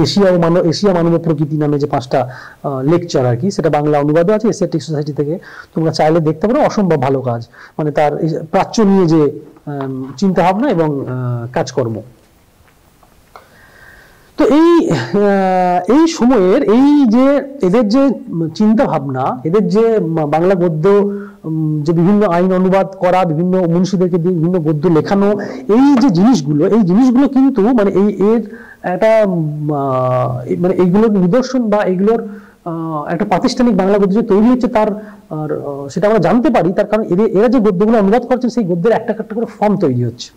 এশিয়া মানব প্রকৃতি নামে যে 5টা লেকচার আর কি, সেটা বাংলা অনুবাদও আছে এশিয়াটিক সোসাইটি থেকে, তোমরা চাইলে দেখতে পারো। অসম্ভব ভালো কাজ, মানে তার প্রাচ্য নিয়ে যে চিন্তা ভাবনা এবং কাজকর্ম। তো এই সময়ের এই যে এদের যে চিন্তা ভাবনা, এদের যে বাংলা গদ্য যে বিভিন্ন আইন অনুবাদ করা, বিভিন্ন মুন্সিদেরকে বিভিন্ন গদ্য লেখানো, এই যে জিনিসগুলো কিন্তু মানে এর একটা মানে এইগুলোর নিদর্শন বা এইগুলোর একটা প্রাতিষ্ঠানিক বাংলা গদ্য যে তৈরি হচ্ছে, তার সেটা আমরা জানতে পারি। তার কারণ এরা যে গদ্যগুলো অনুবাদ করছে, সেই গদ্যের একটা একটা করে ফর্ম তৈরি হচ্ছে।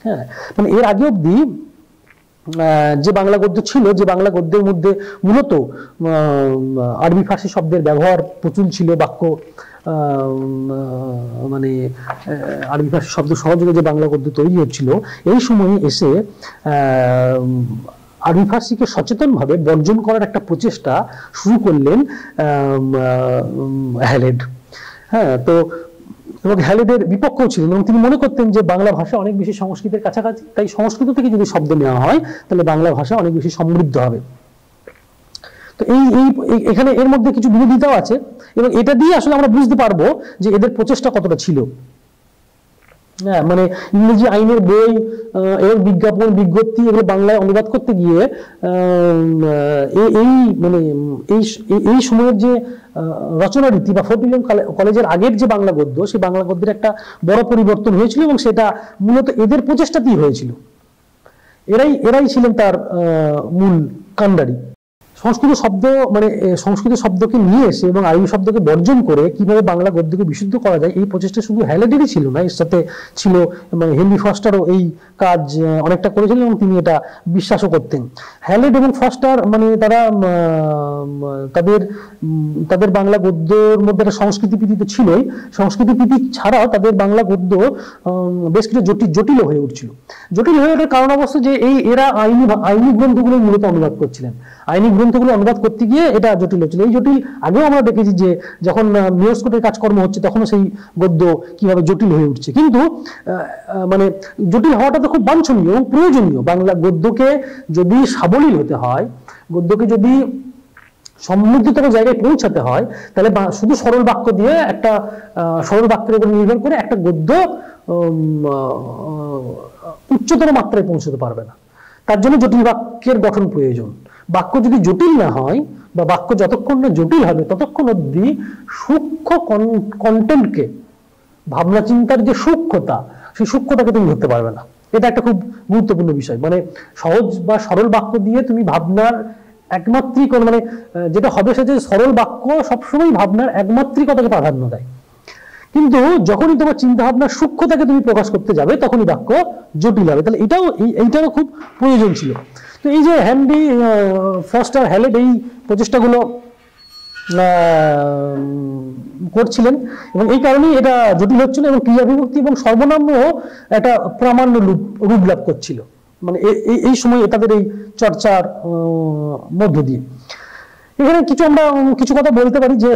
হ্যাঁ, মানে এর আগে অব্দি যে বাংলা গদ্য ছিল, যে বাংলা গদ্যের মধ্যে মূলত আরবি ফার্সি শব্দের ব্যবহার প্রচুর ছিল, বাক্য মানে আরবি ফার্সি শব্দ সহযোগে যে বাংলা গদ্য তৈরি হচ্ছিল, এই সময়ে এসে আরবি ফার্সিকে সচেতনভাবে বর্জন করার একটা প্রচেষ্টা শুরু করলেন হ্যালেড। হ্যাঁ, তো এবং হ্যালেডের বিপক্ষও ছিলেন এবং তিনি মনে করতেন যে বাংলা ভাষা অনেক বেশি সংস্কৃতের কাছাকাছি, তাই সংস্কৃত থেকে যদি শব্দ নেওয়া হয় তাহলে বাংলা ভাষা অনেক বেশি সমৃদ্ধ হবে। তো এখানে এর মধ্যে কিছু বিরোধিতাও আছে এবং এটা দিয়ে আসলে আমরা বুঝতে পারবো যে এদের প্রচেষ্টা কতটা ছিল। হ্যাঁ, মানে ইংরেজি আইনের বই এবং বিজ্ঞাপন, বিজ্ঞপ্তি এগুলো বাংলায় অনুবাদ করতে গিয়ে এই সময়ের যে রচনা রীতি বা ফোর্ট উইলিয়াম কলেজের আগের যে বাংলা গদ্য, সেই বাংলা গদ্যের একটা বড় পরিবর্তন হয়েছিল এবং সেটা মূলত এদের প্রচেষ্টাতেই হয়েছিল। এরাই ছিলেন তার মূল কাণ্ডারি। সংস্কৃত শব্দ মানে সংস্কৃত শব্দকে নিয়ে এসে এবং আরবি শব্দকে বর্জন করে কিভাবে বাংলা গদ্যকে বিশুদ্ধ করা যায়, এই প্রচেষ্টা শুধু হ্যালেডেরই ছিল না, এর সাথে ছিল মানে হেনরি ফস্টারও এই কাজ অনেকটা করেছিলেন এবং তিনি এটা বিশ্বাসও করতেন। হ্যালেড এবং ফস্টার মানে তারা তাদের বাংলা গদ্যের মধ্যে একটা সংস্কৃতিপ্রীতি তো ছিলই, সংস্কৃতিপ্রীতি ছাড়াও তাদের বাংলা গদ্য বেশ কিছু জটিল হয়ে উঠছিল। জটিল হয়ে ওঠার কারণ অবশ্য যে এরা আইনি গ্রন্থগুলো মূলত অনুবাদ করছিলেন, আইনি গ্রন্থগুলো অনুবাদ করতে গিয়ে এটা জটিল হচ্ছিল। এই জটিল আগেও আমরা দেখেছি যে যখন মিওস কোর্টের কাজকর্ম হচ্ছে তখনও সেই গদ্য কিভাবে জটিল হয়ে উঠছে, কিন্তু মানে জটিল হওয়াটা তো খুব বাঞ্ছনীয় এবং প্রয়োজনীয়। বাংলা গদ্যকে যদি সাবলীল হতে হয়, গদ্যকে যদি সমৃদ্ধতর জায়গায় পৌঁছাতে হয়, তাহলে শুধু সরল বাক্য দিয়ে একটা সরল বাক্যের উপর নির্ভর করে একটা গদ্য উচ্চতর মাত্রায় পৌঁছতে পারবে না। তার জন্য জটিল বাক্যের গঠন প্রয়োজন। বাক্য যদি জটিল না হয় বা বাক্য যতক্ষণ না জটিল হবে ততক্ষণ অবধি সূক্ষ্ম কন্টেন্টকে, ভাবনা চিন্তার যে সূক্ষ্মতা, সেই সূক্ষ্মতাকে তুমি ধরতে পারবে না। এটা একটা খুব গুরুত্বপূর্ণ বিষয়। মানে সহজ বা সরল বাক্য দিয়ে তুমি ভাবনার একমাত্রিক মানে যেটা হবে সে যে সরল বাক্য সবসময় ভাবনার একমাত্রিকতাকে প্রাধান্য দেয়, কিন্তু যখনই তোমার চিন্তা ভাবনার সূক্ষ্মতাকে তুমি প্রকাশ করতে যাবে তখনই বাক্য জটিল হবে। তাহলে এইটারও খুব প্রয়োজন ছিল। তো এই যে হেনরি ফস্টার হ্যালেড এই প্রচেষ্টাগুলো করছিলেন এবং এই কারণেই এটা জটিল হচ্ছিল এবং ক্রিয়া বিভক্তি এবং সর্বনাম্য একটা প্রামাণ্য রূপ লাভ করছিল মানে এই সময় তাদের এই চর্চার মধ্য দিয়ে। এখানে আমরা কিছু কথা বলতে পারি যে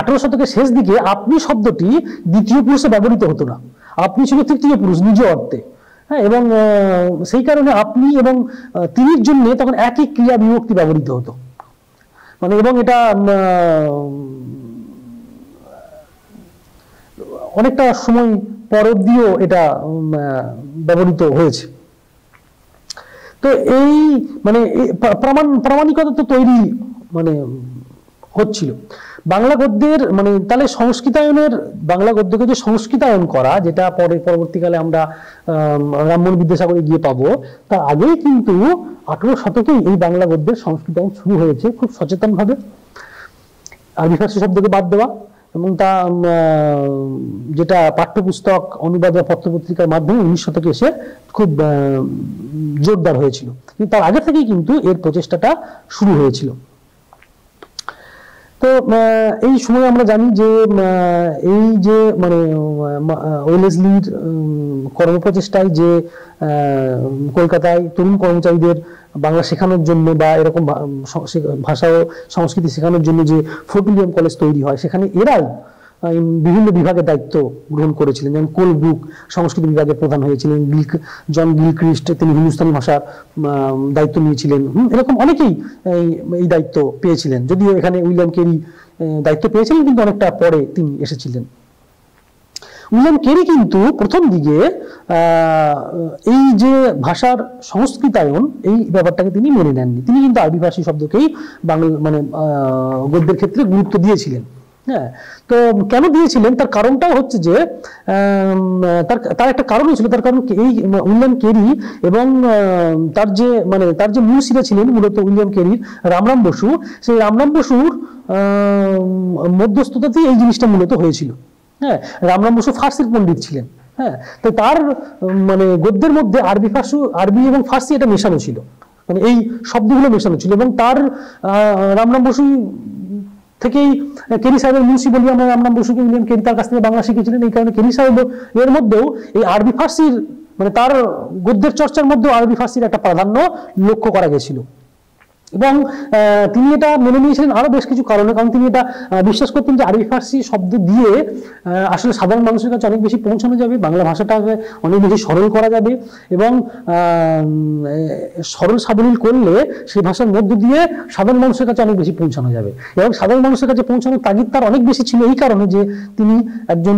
18 শতকের শেষ দিকে আপনি শব্দটি দ্বিতীয় পুরুষে ব্যবহৃত হতো না, আপনি ছিল তৃতীয় পুরুষ নিজ অর্থে। হ্যাঁ, এবং সেই কারণে আপনি এবং তিনির জন্য তখন একই ক্রিয়া বিভক্তি ব্যবহৃত হতো মানে, এবং এটা অনেকটা সময় পর দিয়েও এটা ব্যবহৃত হয়েছে। তো এই মানে প্রামাণিকতা তো তৈরি মানে হচ্ছিল বাংলা গদ্যের মানে তাহলে সংস্কৃতায়নের, বাংলা গদ্যকে যে সংস্কৃতায়ন করা, যেটা পরবর্তীকালে আমরা রামমোহন বিদ্যাসাগরে গিয়ে পাবো, তার আগেই কিন্তু 18 শতকেই এই বাংলা গদ্যের সংস্কৃতায়ন শুরু হয়েছে খুব সচেতন ভাবে। আরবি ফার্সি শব্দকে বাদ দেওয়া এবং তা যেটা পাঠ্যপুস্তক অনুবাদ বা পত্রপত্রিকার মাধ্যমে 19 শতকে এসে খুব জোরদার হয়েছিল, কিন্তু তার আগে থেকেই কিন্তু এর প্রচেষ্টাটা শুরু হয়েছিল। তো এই সময় আমরা জানি যে এই যে মানে ওয়েলেসলির কর্মপ্রচেষ্টায় যে কলকাতায় তরুণ কর্মচারীদের বাংলা শেখানোর জন্য বা এরকম ভাষা ও সংস্কৃতি শেখানোর জন্য যে ফোর্ট উইলিয়াম কলেজ তৈরি হয়, সেখানে এরাই বিভিন্ন বিভাগের দায়িত্ব গ্রহণ করেছিলেন। যেমন কোলব্রুক সংস্কৃত বিভাগের প্রধান হয়েছিলেন, জন গিলক্রিস্ট তিনি হিন্দুস্তানি ভাষার দায়িত্ব নিয়েছিলেন। এরকম অনেকেই এই দায়িত্ব পেয়েছিলেন, যদিও এখানে উইলিয়াম কেরি দায়িত্ব পেয়েছিলেন কিন্তু অনেকটা পরে তিনি এসেছিলেন। উইলিয়াম কেরি কিন্তু প্রথম দিকে এই যে ভাষার সংস্কৃতায়ন এই ব্যাপারটাকে তিনি মেনে নেননি। তিনি কিন্তু আরবি ফার্সি শব্দকেই বাংলা মানে গদ্যের ক্ষেত্রে গুরুত্ব দিয়েছিলেন। হ্যাঁ, তো কেন দিয়েছিলেন তার কারণটাও হচ্ছে যে তার একটা কারণ ছিল। তার কারণ এই উইলিয়াম কেরি এবং তার যে মুন্সিরা ছিলেন মূলত উইলিয়াম কেরির রামরাম বসু, সেই রামরাম বসুর মধ্যস্থতাতেই এই জিনিসটা মূলত হয়েছিল। হ্যাঁ, রামরাম বসু ফার্সির পণ্ডিত ছিলেন। হ্যাঁ, তো তার মানে গদ্যের মধ্যে আরবি এবং ফার্সি এটা মেশানো ছিল, মানে এই শব্দগুলো মেশানো ছিল। এবং তার রামরাম বসু থেকেই কেরি সাহেবের মুন্সি বলি আমরা রামরাম বসুকে উইলিয়াম কেরি তার কাছ থেকে বাংলা শিখেছিলেন। এই কারণে কেরি সাহেব এর মধ্যেও এই আরবি ফার্সির মানে তার গদ্যের চর্চার মধ্যেও আরবি ফার্সির একটা প্রাধান্য লক্ষ্য করা গেছিল। এবং তিনি এটা মেনে নিয়েছিলেন আরো বেশ কিছু কারণে। কারণ তিনি এটা বিশ্বাস করতেন যে আরবি ফার্সি শব্দ দিয়ে আসলে সাধারণ মানুষের কাছে অনেক বেশি পৌঁছানো যাবে, বাংলা ভাষাটাকে অনেক বেশি সরল করা যাবে এবং সরল সাবলীল করলে সেই ভাষার মধ্য দিয়ে সাধারণ মানুষের কাছে অনেক বেশি পৌঁছানো যাবে। এবং সাধারণ মানুষের কাছে পৌঁছানোর তাগিদ তার অনেক বেশি ছিল এই কারণে যে তিনি একজন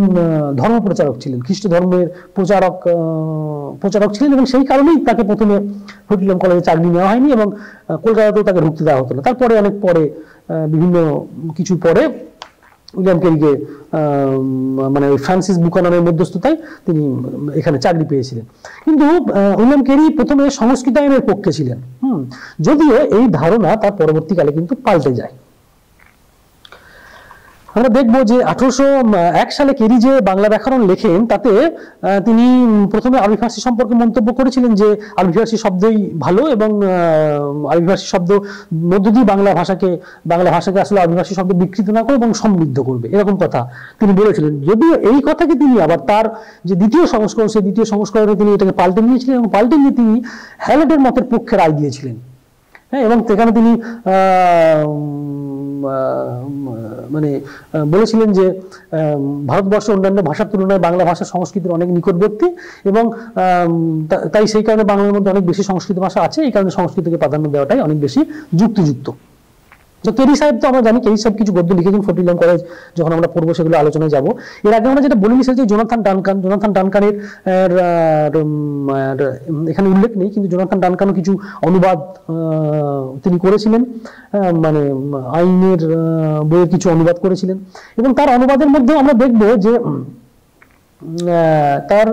ধর্ম প্রচারক ছিলেন, খ্রিস্ট ধর্মের প্রচারক ছিলেন। এবং সেই কারণেই তাকে প্রথমে ফোর্ট উইলিয়াম কলেজে চাকরি নেওয়া হয়নি এবং কলকাতাতেও তাকে ঢুকতে দেওয়া হতো না। তারপরে অনেক পরে বিভিন্ন কিছু পরে উইলিয়াম কেরিকে মানে ফ্রান্সিস বুকাননের মধ্যস্থতায় তিনি এখানে চাকরি পেয়েছিলেন। কিন্তু উইলিয়াম কেরি প্রথমে সংস্কৃতায়নের পক্ষে ছিলেন। যদিও এই ধারণা তার পরবর্তীকালে কিন্তু পাল্টে যায়। আমরা দেখবো যে 1801 সালে কেরি যে বাংলা ব্যাকরণ লেখেন তাতে তিনি প্রথমে আরবি ফার্সি সম্পর্কে মন্তব্য করেছিলেন যে আরবি ফার্সি শব্দই ভালো এবং আরবি ফার্সি শব্দ মধ্য দিয়ে বাংলা ভাষাকে আসলে আরবি ফার্সি শব্দ বিকৃত না করে এবং সমৃদ্ধ করবে, এরকম কথা তিনি বলেছিলেন। যদিও এই কথাকে তিনি আবার তার যে দ্বিতীয় সংস্করণ, সেই দ্বিতীয় সংস্করণে তিনি এটাকে পাল্টে নিয়েছিলেন এবং পাল্টে নিয়ে তিনি হ্যালেটের মতের পক্ষে রায় দিয়েছিলেন। হ্যাঁ, এবং সেখানে তিনি মানে বলেছিলেন যে ভারতবর্ষ অন্যান্য ভাষার তুলনায় বাংলা ভাষা সংস্কৃতির অনেক নিকটবর্তী এবং তাই সেই কারণে বাংলার মধ্যে অনেক বেশি সংস্কৃত ভাষা আছে, এই কারণে সংস্কৃতকে প্রাধান্য দেওয়াটাই অনেক বেশি যুক্তিযুক্ত। তো কেরি সাহেব তো আমরা জানি কেরি সাহেব কিছু গদ্য লিখেছেন ফোর্ট কলেজ, যখন আমরা পড়বো সেগুলো আলোচনায় যাব। এর আগে আমরা যেটা বলে নিয়েছি যে জোনাথন ডানকানের এখানে উল্লেখ নেই, কিন্তু জোনাথন ডানকানও কিছু অনুবাদ তিনি করেছিলেন, মানে আইনের বইয়ের কিছু অনুবাদ করেছিলেন এবং তার অনুবাদের মধ্যেও আমরা দেখব যে তার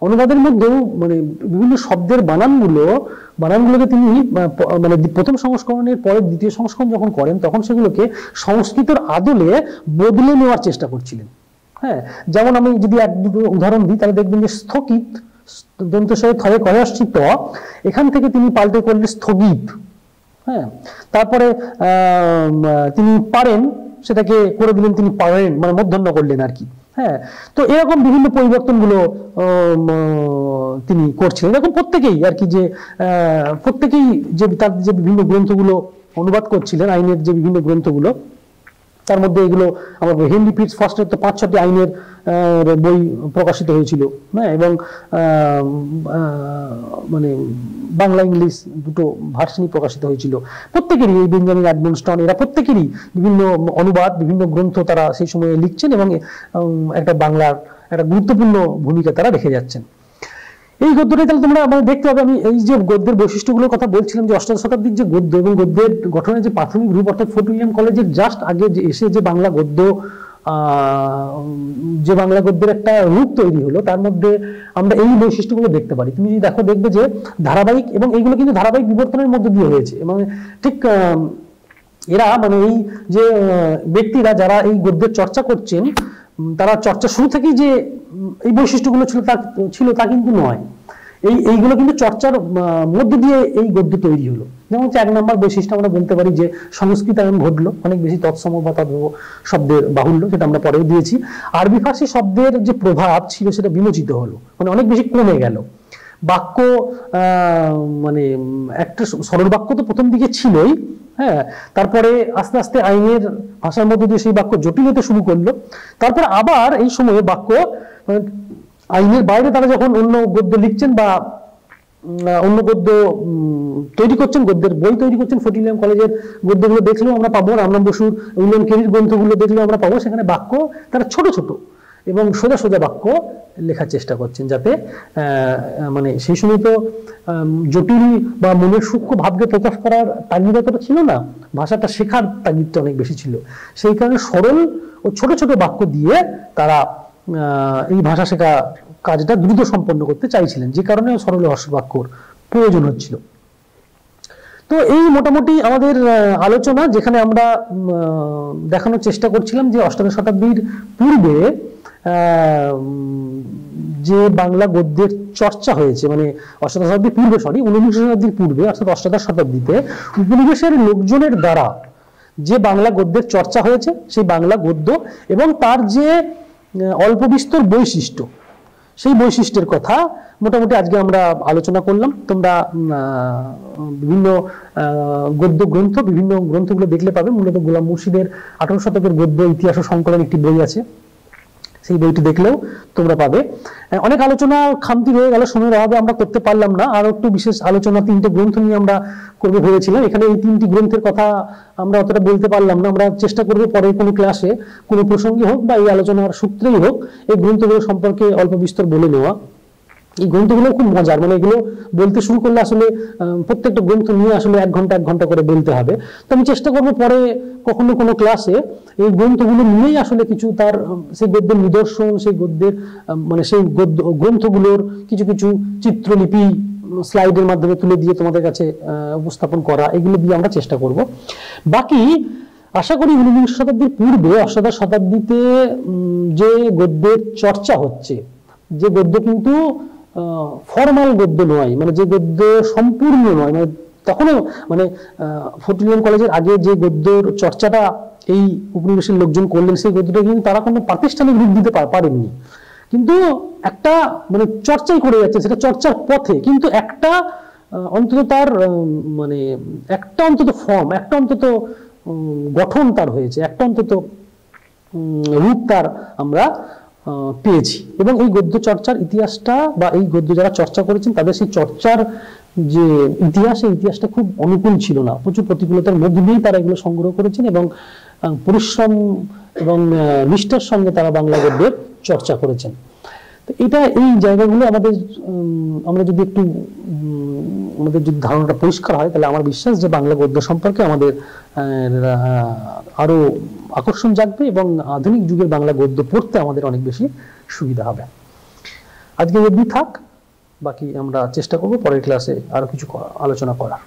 অনুবাদের মধ্যেও মানে বিভিন্ন শব্দের বানানগুলোকে তিনি মানে প্রথম সংস্করণের পরে দ্বিতীয় সংস্করণ যখন করেন তখন সেগুলোকে সংস্কৃতের আদলে বদলে নেওয়ার চেষ্টা করছিলেন। হ্যাঁ, যেমন আমি যদি এক দুটো উদাহরণ দিই তাহলে দেখবেন যে স্থগিত দন্তস্বরে থয়ে কয়ে আসছি ত, এখান থেকে তিনি পাল্টে করলেন স্থগিত। হ্যাঁ, তারপরে তিনি পারেন সেটাকে করে দিলেন তিনি পারেন, মানে মূর্ধন্য করলেন আর কি। হ্যাঁ, তো এরকম বিভিন্ন পরিবর্তনগুলো তিনি করছিলেন। এরকম প্রত্যেকেই আর কি, যে প্রত্যেকেই যে তার যে বিভিন্ন গ্রন্থগুলো অনুবাদ করছিলেন, আইনের যে বিভিন্ন গ্রন্থগুলো, তার মধ্যে এগুলো আমার হেনরি ফিটস ফার্স্টের তো 5-6টি আইনের বই প্রকাশিত হয়েছিল। হ্যাঁ, এবং মানে বাংলা ইংলিশ দুটো ভার্সনই প্রকাশিত হয়েছিল। প্রত্যেকেরই এই বেঞ্জামিন এডমন্ডস্টন এরা প্রত্যেকেরই বিভিন্ন অনুবাদ, বিভিন্ন গ্রন্থ তারা সেই সময়ে লিখছেন এবং একটা বাংলার একটা গুরুত্বপূর্ণ ভূমিকা তারা রেখে যাচ্ছেন। এই গদ্যটাই তাহলে তোমরা আমাদের দেখতে হবে। আমি এই যে গদ্যের বৈশিষ্ট্যগুলোর কথা বলছিলাম, যে অষ্টাদশ শতাব্দীর যে গদ্য এবং গদ্যের গঠনের যে প্রাথমিক রূপ, অর্থাৎ ফোর্ট উইলিয়াম কলেজের জাস্ট আগে যে এসে যে বাংলা গদ্যের একটা রূপ তৈরি হলো, তার মধ্যে আমরা এই বৈশিষ্ট্যগুলো দেখতে পারি। তুমি যদি দেখবে যে ধারাবাহিক, এবং এইগুলো কিন্তু ধারাবাহিক বিবর্তনের মধ্যে দিয়ে হয়েছে। মানে ঠিক এরা মানে এই যে ব্যক্তিরা যারা এই গদ্যের চর্চা করছেন, তারা চর্চা শুরু থেকেই যে এই বৈশিষ্ট্যগুলো ছিল তা কিন্তু নয়। এইগুলো কিন্তু চর্চার মধ্য দিয়ে এই গদ্য তৈরি হলো। যেমন 1 নম্বর বৈশিষ্ট্য আমরা বলতে পারি যে সংস্কৃতায়ন ঘটলো, অনেক বেশি তৎসম বা তদ্ভব শব্দের বাহুল্য, সেটা আমরা পরেও দিয়েছি। আরবি ফার্সি শব্দের যে প্রভাব ছিল সেটা বিমোচিত হলো, মানে অনেক বেশি কমে গেল। বাক্য মানে একটা সরল বাক্য তো প্রথম দিকে ছিলই, হ্যাঁ, তারপরে আস্তে আস্তে আইনের ভাষার মধ্যে দিয়ে সেই বাক্য জটিল হতে শুরু করলো। তারপর আবার এই সময়ে বাক্য আইনের বাইরে তারা যখন অন্য গদ্য লিখছেন বা অন্য গদ্য তৈরি করছেন, গদ্যের বই তৈরি করছেন, ফোর্ট উইলিয়াম কলেজের গদ্যগুলো দেখলেও আমরা পাবো, রামনাম বসুর উইলিয়াম কেরির গ্রন্থগুলো দেখলেও আমরা পাবো, সেখানে বাক্য তারা ছোট ছোট এবং সোজা সোজা বাক্য লেখার চেষ্টা করছেন, যাতে মানে সেই সময় তো জটিল বা মনের সূক্ষ্ম ভাবকে প্রকাশ করার তাগিদটা ছিল না, ভাষাটা শেখার তাগিদটা অনেক বেশি ছিল। সেই কারণে সরল ও ছোট ছোট বাক্য দিয়ে তারা এই ভাষা শেখা কাজটা দ্রুত সম্পন্ন করতে চাইছিলেন, যে কারণে সরল হর্ষ বাক্যর প্রয়োজন হচ্ছিল। তো এই মোটামুটি আমাদের আলোচনা, যেখানে আমরা দেখানোর চেষ্টা করছিলাম যে অষ্টাদশ শতাব্দীর পূর্বে যে বাংলা গদ্যের চর্চা হয়েছে, মানে অষ্টাদশ শতাব্দীর পূর্বে, ঊনবিংশ শতাব্দীর পূর্বে অর্থাৎ অষ্টাদশ শতাব্দীতে উপনিবেশের লোকজনের দ্বারা যে বাংলা গদ্যের চর্চা হয়েছে, সেই বাংলা গদ্য এবং তার যে অল্প বিস্তর বৈশিষ্ট্য, সেই বৈশিষ্ট্যের কথা মোটামুটি আজকে আমরা আলোচনা করলাম। তোমরা বিভিন্ন গদ্য গ্রন্থ, বিভিন্ন গ্রন্থগুলো দেখলে পাবে। মূলত গোলাম মুর্শিদের 18 শতকের গদ্য ইতিহাস ও সংকলন একটি বই আছে, সেই বইটি দেখলেও তোমরা পাবে। অনেক আলোচনা খামতি রয়ে গেল, সময়ের অভাবে আমরা করতে পারলাম না। আর একটু বিশেষ আলোচনা 3টে গ্রন্থ নিয়ে আমরা করবো ভেবেছিলাম। এখানে এই 3টি গ্রন্থের কথা আমরা অতটা বলতে পারলাম না। আমরা চেষ্টা করবো পরে কোনো ক্লাসে কোনো প্রসঙ্গে হোক বা এই আলোচনার সূত্রেই হোক এই গ্রন্থগুলো সম্পর্কে অল্প বিস্তর বলে নেওয়া। এই গ্রন্থগুলো খুব মজার, মানে এগুলো বলতে শুরু করলে আসলে প্রত্যেকটা গ্রন্থ নিয়ে আসলে 1 ঘন্টা করে বলতে হবে। তো আমি চেষ্টা করবো পরে কখনো কোনো ক্লাসে এই গ্রন্থগুলো নিয়েই আসলে কিছু তার সেই গদ্যের নিদর্শন, সেই গদ্যের মানে সেই গ্রন্থগুলোর কিছু কিছু চিত্রলিপি স্লাইডের মাধ্যমে তুলে দিয়ে তোমাদের কাছে উপস্থাপন করা, এগুলো দিয়ে আমরা চেষ্টা করব। বাকি আশা করি 19বিংশ শতাব্দীর পূর্বে অষ্টাদশ শতাব্দীতে যে গদ্যের চর্চা হচ্ছে, যে গদ্য কিন্তু ফর্মাল গদ্য নয়, মানে যে গদ্য সম্পূর্ণ নয়, মানে তখনও মানে ফোর্ট উইলিয়াম কলেজের আগে যে গদ্যর চর্চাটা এই উপনিবেশের লোকজন করলেন, সেই গদ্যটা কিন্তু তারা কোনো প্রাতিষ্ঠানিক রূপ দিতে পারেননি, কিন্তু একটা মানে চর্চাই করে যাচ্ছে, সেটা চর্চার পথে, কিন্তু একটা অন্তত তার মানে একটা অন্তত ফর্ম, একটা অন্তত গঠন তার হয়েছে, একটা অন্তত রূপ তার আমরা পেয়েছি। এবং এই গদ্য চর্চার ইতিহাসটা বা এই গদ্য যারা চর্চা করেছেন তাদের সেই চর্চার যে ইতিহাস, এই ইতিহাসটা খুব অনুকূল ছিল না, প্রচুর প্রতিকূলতার মধ্যে দিয়েই তারা এগুলো সংগ্রহ করেছেন এবং পরিশ্রম এবং নিষ্ঠার সঙ্গে তারা বাংলা গদ্যের চর্চা করেছেন। তো এটা এই জায়গাগুলো আমরা যদি একটু আমাদের যদি ধারণাটা পরিষ্কার হয়, তাহলে আমার বিশ্বাস যে বাংলা গদ্য সম্পর্কে আমাদের আরো আকর্ষণ জাগবে এবং আধুনিক যুগের বাংলা গদ্য পড়তে আমাদের অনেক বেশি সুবিধা হবে। আজকে অবধি থাক, বাকি আমরা চেষ্টা করব পরের ক্লাসে আরো কিছু আলোচনা করার।